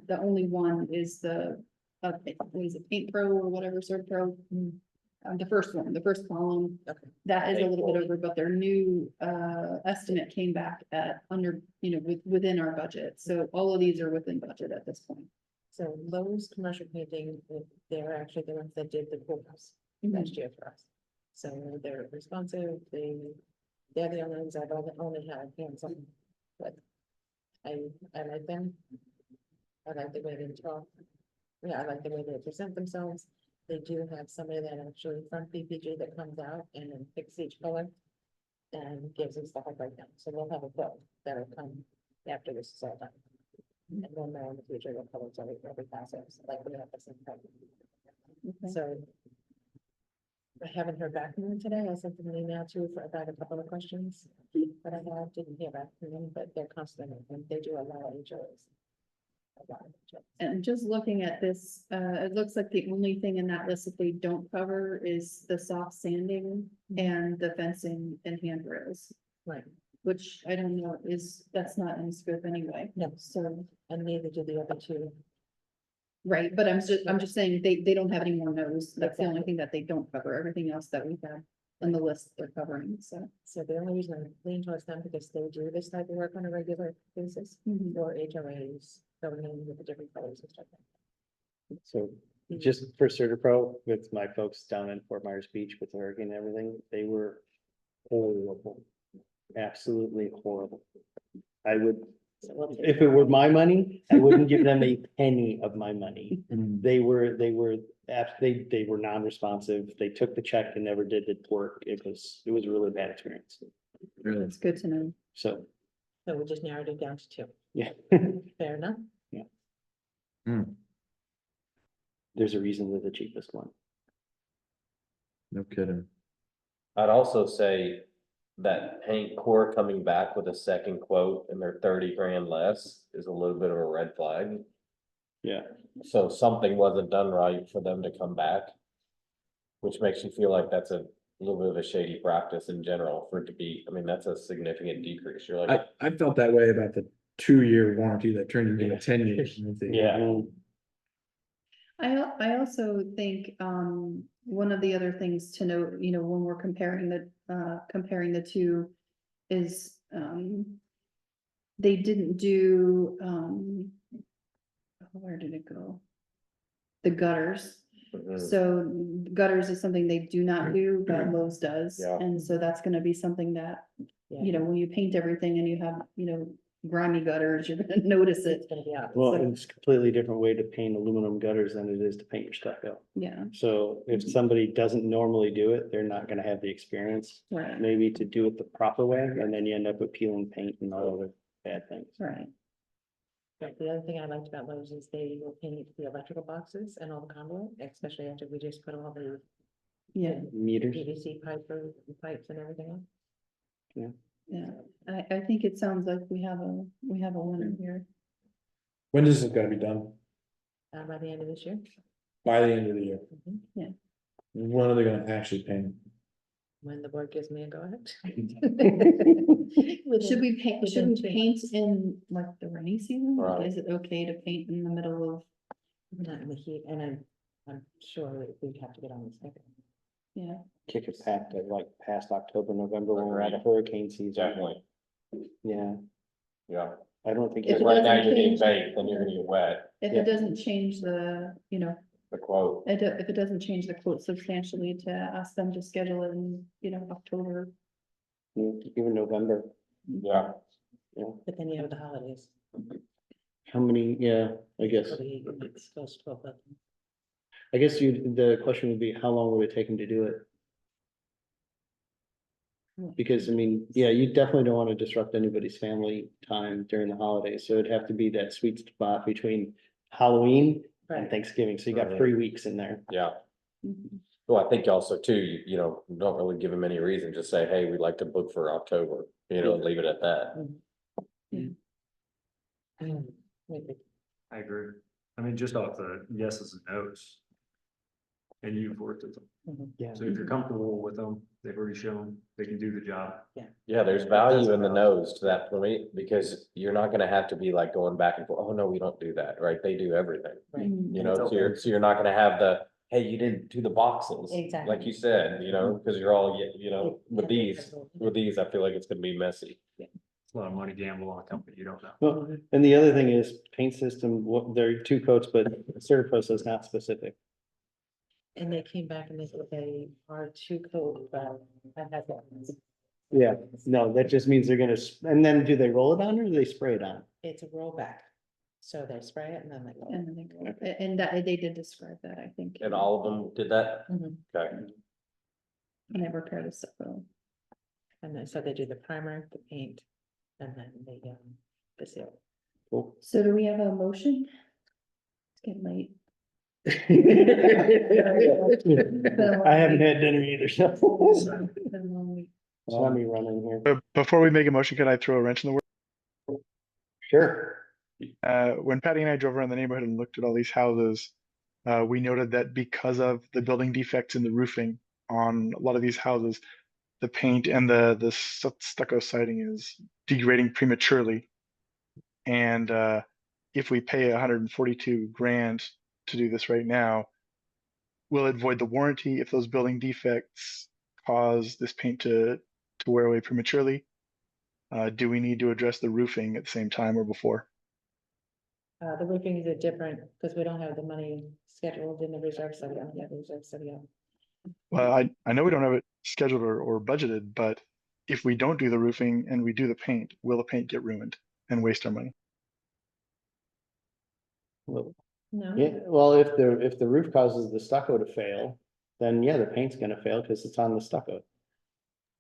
the only one is the, what is it, Paint Pro or whatever, Serve Pro? The first one, the first column. Okay. That is a Paint little bit Pro. over, but their new, estimate came back at under, within our budget, so all of these are within budget at this point. So Lowe's Commercial Painting, they're actually the ones that did the courthouse last year for us. So they're responsive, they're the only ones I've only had hands on. But I like them. I like the way they talk. Yeah, I like the way they present themselves. They do have somebody that actually from PPG that comes out and then picks each color. And gives us the whole breakdown, so we'll have a book that'll come after this is all done. And then there in the future, the colors every process, like we have the same problem. Okay. So. I haven't heard back from them today. I sent them an email too for about a couple of questions that I had, didn't hear back from them, but they're constant and they do a lot of HOAs. A lot of HOAs. And just looking at this, it looks like the only thing in that list that they don't cover is the soft sanding and the fencing and handrails. Right, Which I don't know that's not in scope anyway. No. So, and neither do the other two. right, but I'm just saying, they don't have any more no's. That's the only thing that they don't cover. Everything else that we have on the list they're covering, so. So the only reason I lean towards them because they do this type of work on a regular basis, or HOAs, going in with the different colors and stuff. So just for Certapro, with my folks down in Fort Myers Beach with the hurricane and everything, they were horrible. Absolutely horrible. I would, if it were my money, I wouldn't give them a penny of my money. They were non-responsive. They took the check and never did the work. It was a really bad experience. Really? It's good to know. So, So we just narrowed it down to two. yeah. Fair enough. There's a reason they're the cheapest one. No kidding. I'd also say that Paint Core coming back with a second quote and they're 30 grand less is a little bit of a red flag. Yeah. So something wasn't done right for them to come back. Which makes you feel like that's a little bit of a shady practice in general for it to be, I mean, that's a significant decrease. You're like, I felt that way about the 2-year warranty that turned into a 10 years. yeah, I also think, one of the other things to note, when we're comparing the two is, they didn't do, where did it go? The gutters. mhm. So gutters is something they do not do, but Lowe's does. Yeah. And so that's gonna be something that, Yeah. when you paint everything and you have, grimy gutters, you're gonna notice it. It's gonna be out. Well, So- it's a completely different way to paint aluminum gutters than it is to paint your stucco. Yeah, So if somebody doesn't normally do it, they're not gonna have the experience right, maybe to do it the proper way, and then you end up with peeling paint and all other bad things. right. But the other thing I liked about Lowe's is they will paint the electrical boxes and all the conduit, especially after we just put all the Yeah, Meters. PVC pipes and everything on. yeah. I think it sounds like we have a winner here. When does it gotta be done? By the end of this year. By the end of the year. Mhm. Yeah. When are they gonna actually paint? When the board gives me a go ahead. Should we paint, within should we 2 paint months. in like the rainy season? Like, Right. is it okay to paint in the middle of, Not in the heat, and I'm sure we'd have to get on the schedule. yeah, kick it back to like past October, November when we're out of hurricane season. Definitely, Yeah, yeah. I don't think. If Because it right now doesn't you're getting change- baked, then you're gonna get wet, If Yeah. it doesn't change the, the quote. if it doesn't change the quote substantially to ask them to schedule it in, October. Even November, Yeah, But then you have the holidays. how many, yeah, I guess, So it's close to 12 of them. I guess the question would be, how long would it take him to do it? Because I mean, yeah, you definitely don't want to disrupt anybody's family time during the holidays, so it'd have to be that sweet spot between Halloween and Right. Thanksgiving, so you got Mhm. 3 weeks in there. yeah. Mhm. Well, I think also too, don't really give them any reason, just say, hey, we'd like to book for October, and leave it at that. Maybe. I agree. I mean, just off the yeses and nos. And you've worked with them. Yeah. So if you're comfortable with them, they've already shown they can do the job. Yeah, there's That's value in the about- no's to that point, because you're not gonna have to be like going back and forth, oh, no, we don't do that, right? They do everything. Right. Mhm. So you're not gonna have the, hey, you didn't do the boxes. Exactly. Like you said, because you're all, with these, I feel like it's gonna be messy. It's a lot of money gamble on a company you don't know. Well, and the other thing is paint system, there are 2 coats, but Certipros is not specific. And they came back and they said they are 2 coat, but I had that. Yeah, no, that just means they're gonna, and then do they roll it on or do they spray it on? It's a rollback. So they spray it and then they go. And then they go, and that, they did describe that, I think. And all of them did that? Mhm. Okay. And they repair the stuff. And then, so they do the primer, the paint, and then the seal. Cool. So do we have a motion? It's getting late. I haven't had dinner either, so. It's been a long week. Let me run in here. But before we make a motion, can I throw a wrench in the works? Sure. When Patty and I drove around the neighborhood and looked at all these houses, we noted that because of the building defects in the roofing on a lot of these houses, the paint and the stucco siding is degrading prematurely. And if we pay 142 grand to do this right now, will it void the warranty if those building defects cause this paint to wear away prematurely? Do we need to address the roofing at the same time or before? The roofing is different because we don't have the money scheduled in the reserve study. I don't have the reserve study on. Well, I know we don't have it scheduled or budgeted, but if we don't do the roofing and we do the paint, will the paint get ruined and waste our money? Well, No. yeah, well, if the roof causes the stucco to fail, then yeah, the paint's gonna fail because it's on the stucco.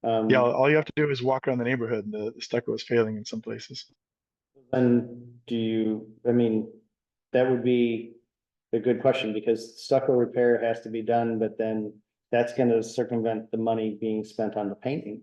Yeah, all you have to do is walk around the neighborhood and the stucco is failing in some places. And I mean, that would be a good question because stucco repair has to be done, but then that's gonna circumvent the money being spent on the painting.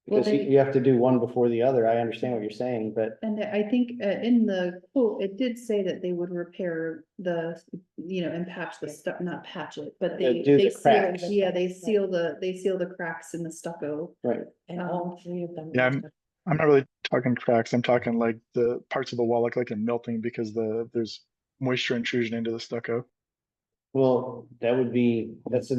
Well, Because you have to do one before the other. I understand what you're saying, but And I think in the quote, it did say that they would repair and patch the stuff, not patch it, but they do the seal, cracks. yeah, they seal the cracks in the stucco. right, And all 3 of them. Yeah, I'm not really talking cracks. I'm talking like the parts of the wall look like they're melting because there's moisture intrusion into the stucco. well, that's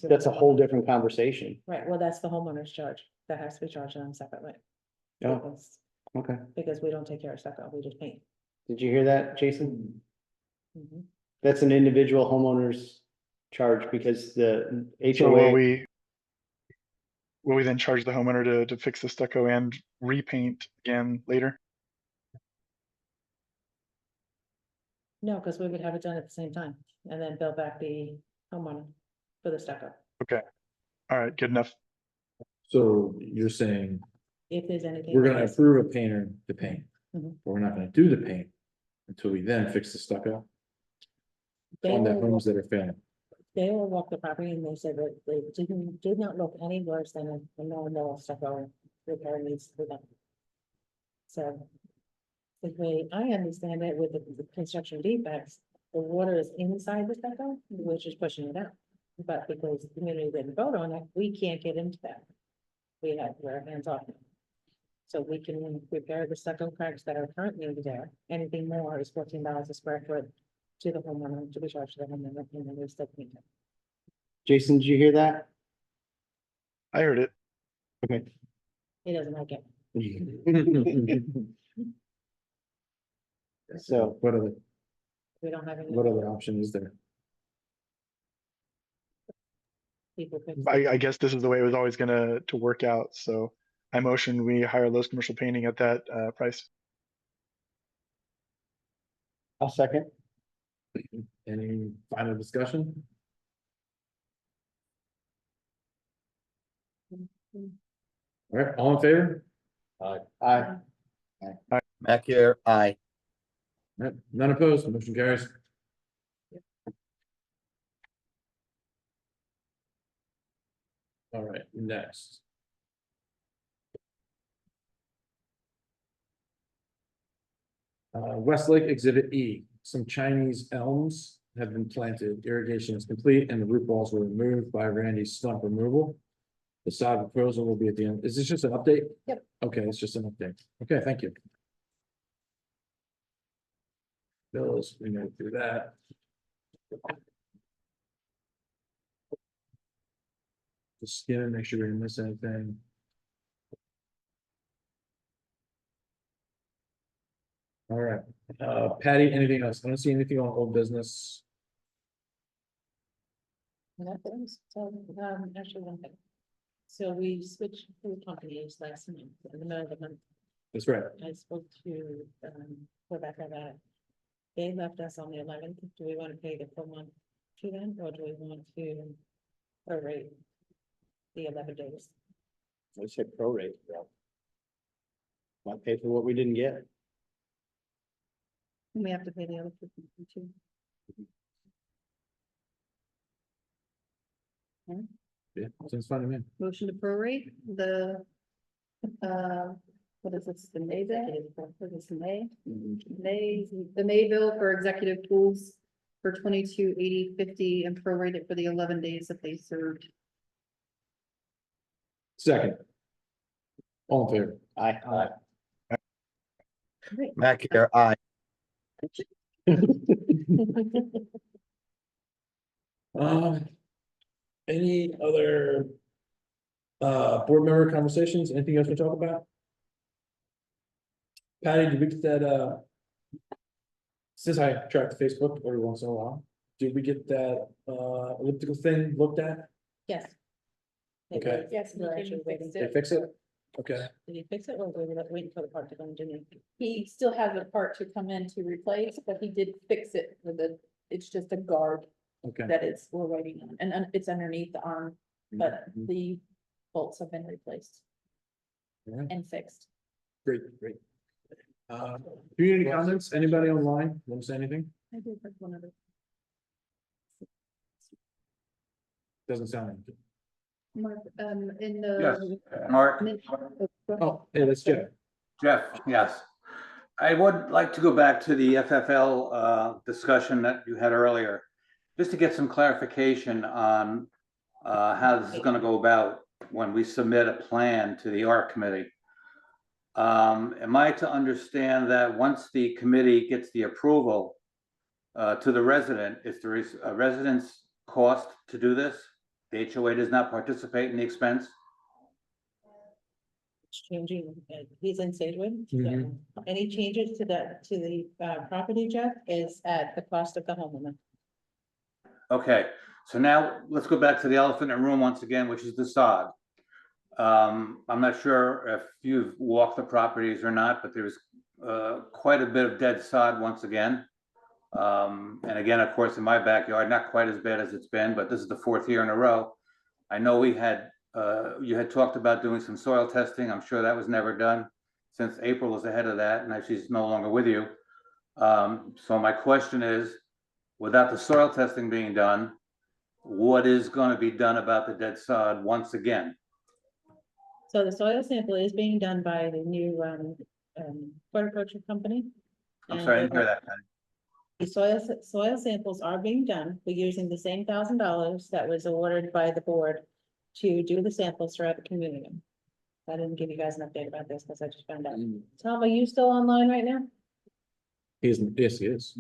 That's a whole different conversation. Right, well, that's the homeowner's charge. That has to be charged on separately. Oh, Because- okay. Because we don't take care of stucco, we just paint. Did you hear that, Jason? Mhm. That's an individual homeowner's charge because the So will HOA, we then charge the homeowner to fix the stucco and repaint again later? No, because we would have it done at the same time and then bill back the homeowner for the stucco. Okay. All right, good enough. So you're saying If there's anything. we're that gonna is- approve a painter to paint, Mhm. but we're not gonna do the paint until we then fix the stucco They on the will homes that are failing. They will walk the property and they said that they did not look any worse than a normal stucco repair needs to be done. So. The way I understand it with the construction defects, the water is inside the stucco, which is pushing it out. But because the community didn't vote on it, we can't get into that. We're hands off. So we can repair the stucco cracks that are currently there. Anything more is $14 a square foot to the homeowner, to be charged to the homeowner, and then we still paint it. Jason, did you hear that? I heard it. Okay. He doesn't like it. So, What other, We don't have any. what other option is there? People could- I guess this is the way it was always gonna to work out, so I motion we hire Lowe's Commercial Painting at that price. I'll second. Any final discussion? All right, all in favor? Aye. Mac here, aye. All right, none opposed, motion carries. All right, next. Westlake Exhibit E, some Chinese elms have been planted, irrigation is complete, and the root balls were removed by Randy's stump removal. The sod proposal will be at the end. Is this just an update? Yep. Okay, it's just an update. Okay, thank you. Bills, we know through that. Just scan, make sure we didn't miss anything. All right, Patty, anything else? I don't see anything on old business. Nothing, so, actually one thing. So we switched food companies last month, in the middle of the month. That's right. I spoke to, Rebecca that they left us on the 11th. Do we want to pay the full month to them, or do we want to prorate the 11 days? I said prorate. Why pay for what we didn't get? And we have to pay the other 50 too. Yeah, sounds fine to me. Motion to prorate the, what is this, the May bill? What is the May? The May bill for executive tools for 2280.50 and prorate it for the 11 days that they served. Second. All in favor? Aye. Mac here, aye. Any other board member conversations? Anything else to talk about? Patty, did we get that since I track the Facebook every once in a while, did we get that elliptical thing looked at? Yes. Okay. Yes, we're actually waiting. They fix it? Okay, Did he fix it, or were we waiting for the part to go engineer? He still has a part to come in to replace, but he did fix it with a, it's just a guard okay. that is, we're waiting on, and it's underneath the arm, but Mhm. the bolts have been replaced Alright. and fixed. Great. Community comments, anybody online, want to say anything? I did have one other. Doesn't sound like it. Mark, in Yes, the. Mark, Oh, hey, that's Jeff. Jeff, yes. I would like to go back to the FFL discussion that you had earlier, just to get some clarification on how this is gonna go about when we submit a plan to the art committee. Am I to understand that once the committee gets the approval to the resident, if there is a resident's cost to do this, the HOA does not participate in the expense? Changing, he's in Sagewood. So Mhm. any changes to the property, Jeff, is at the cost of the homeowner. Okay, so now let's go back to the elephant in the room once again, which is the sod. I'm not sure if you've walked the properties or not, but there's quite a bit of dead sod once again. And again, of course, in my backyard, not quite as bad as it's been, but this is the 4th year in a row. I know we had, you had talked about doing some soil testing. I'm sure that was never done since April was ahead of that, and now she's no longer with you. So my question is, without the soil testing being done, what is going to be done about the dead sod once again? So the soil sample is being done by the new horticulture company. I'm And sorry, I didn't hear that. Patty. the soil samples are being done. We're using the same $1,000 that was awarded by the board to do the samples throughout the community. I didn't give you guys an update about this because I just found out. Tom, are you still online right now? Yes, he is.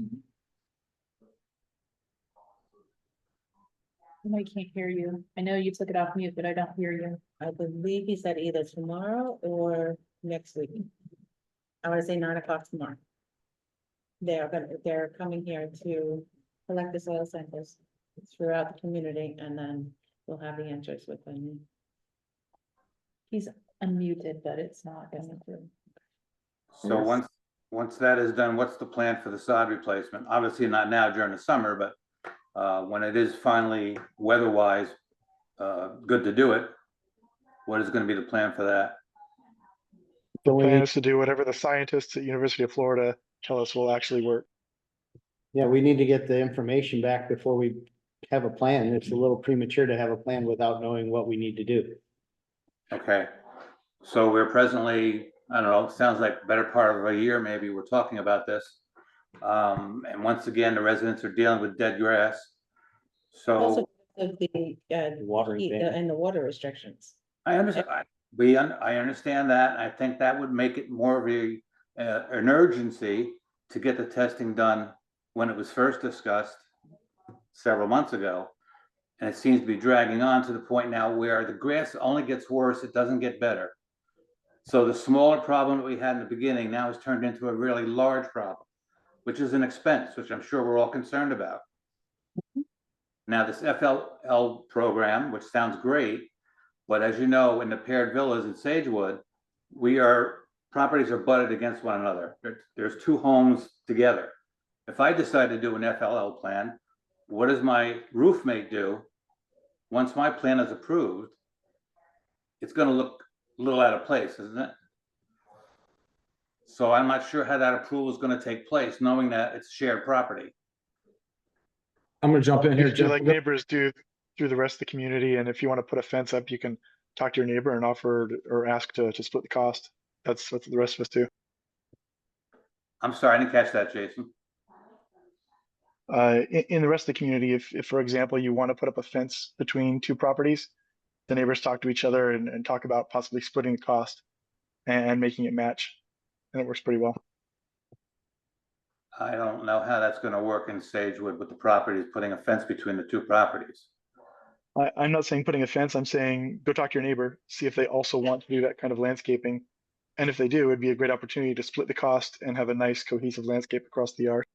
I can't hear you. I know you took it off mute, but I don't hear you. I believe he said either tomorrow or next week. I want to say 9 o'clock tomorrow. They're coming here to collect the soil samples throughout the community, and then we'll have the answers within. He's unmuted, but it's not coming through. So once that is done, what's the plan for the sod replacement? Obviously not now during the summer, but when it is finally weather-wise good to do it, what is gonna be the plan for that? The plan is to do whatever the scientists at University of Florida tell us will actually work. Yeah, we need to get the information back before we have a plan. It's a little premature to have a plan without knowing what we need to do. Okay, so we're presently, I don't know, it sounds like the better part of a year, maybe we're talking about this. And once again, the residents are dealing with dead grass. Also, So of the Water heat ban. and the water restrictions. I understand, I understand that. I think that would make it more of an urgency to get the testing done when it was first discussed several months ago. And it seems to be dragging on to the point now where the grass only gets worse, it doesn't get better. So the smaller problem that we had in the beginning now has turned into a really large problem, which is an expense, which I'm sure we're all concerned about. Now, this FLL program, which sounds great, but as you know, in the paired villas in Sagewood, properties are butted against one another. There's two homes together. If I decide to do an FLL plan, what does my roommate do? Once my plan is approved, it's gonna look a little out of place, isn't it? So I'm not sure how that approval is gonna take place, knowing that it's shared property. I'm gonna jump in here, Do Jeff. like neighbors do through the rest of the community, and if you want to put a fence up, you can talk to your neighbor and offer or ask to split the cost. That's what the rest of us do. I'm sorry, I didn't catch that, Jason. In the rest of the community, if for example, you want to put up a fence between two properties, the neighbors talk to each other and talk about possibly splitting the cost and making it match. And it works pretty well. I don't know how that's gonna work in Sagewood with the properties, putting a fence between the two properties. I'm not saying putting a fence, I'm saying go talk to your neighbor, see if they also want to do that kind of landscaping. And if they do, it'd be a great opportunity to split the cost and have a nice cohesive landscape across the yard.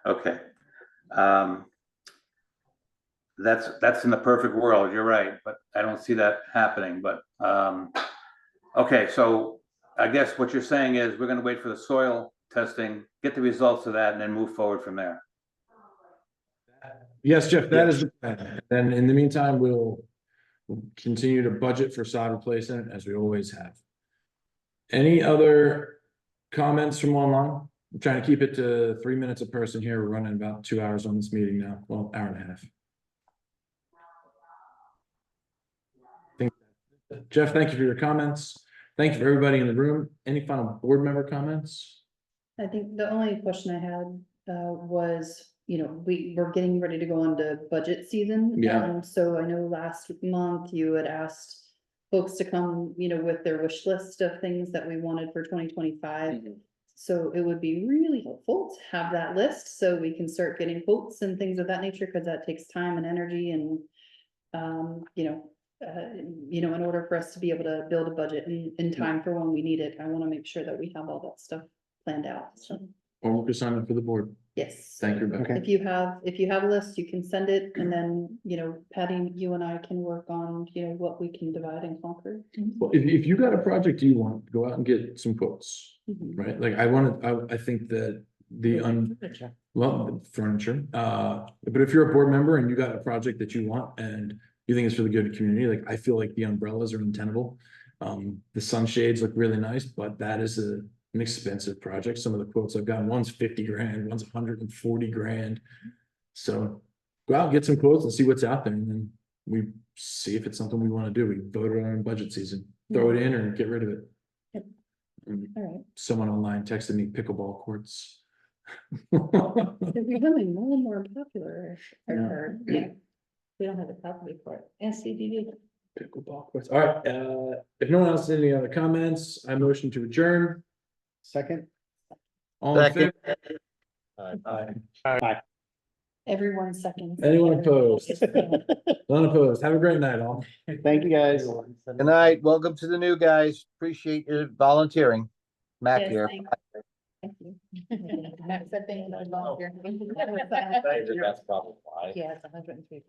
Okay. That's in the perfect world, you're right, but I don't see that happening, but, okay, so I guess what you're saying is we're gonna wait for the soil testing, get the results of that, and then move forward from there. Yes, Jeff, that is the plan. And in the meantime, we'll continue to budget for sod replacement as we always have. Any other comments from online? I'm trying to keep it to 3 minutes a person here. We're running about 2 hours on this meeting now. Well, hour and a half. Jeff, thank you for your comments. Thank you for everybody in the room. Any final board member comments? I think the only question I had was, we're getting ready to go into budget season. Yeah. So I know last month you had asked folks to come, with their wish list of things that we wanted for 2025. So it would be really helpful to have that list so we can start getting quotes and things of that nature, because that takes time and energy and, in order for us to be able to build a budget in time for when we need it, I want to make sure that we have all that stuff planned out. So, Homework assignment for the board. yes. Thank you, Rebecca. If you have a list, you can send it, and then, Patty, you and I can work on, what we can divide and conquer. Well, if you got a project you want, go out and get some quotes, Mhm. right? Like I think that furniture, but if you're a board member and you got a project that you want and you think it's for the good of the community, like I feel like the umbrellas are untenable. The sunshades look really nice, but that is an expensive project. Some of the quotes I've gotten, one's 50 grand, one's 140 grand. So go out and get some quotes and see what's out there, and then we see if it's something we want to do. We vote it on in budget season, throw it in or get rid of it. Yep. All right. Someone online texted me pickleball courts. They're becoming more and more popular. Yeah. We don't have a copy for it. SCDD. Pickleball courts. All right, if no one else has any other comments, I motion to adjourn. Second? All in favor? All right. Aye. Everyone seconds. Anyone opposed? None opposed. Have a great night, all. Thank you, guys. Good night. Welcome to the new guys. Appreciate you volunteering. Mac Yes, here. thank you. Matt said they would volunteer. That's probably why. Yeah, it's 103.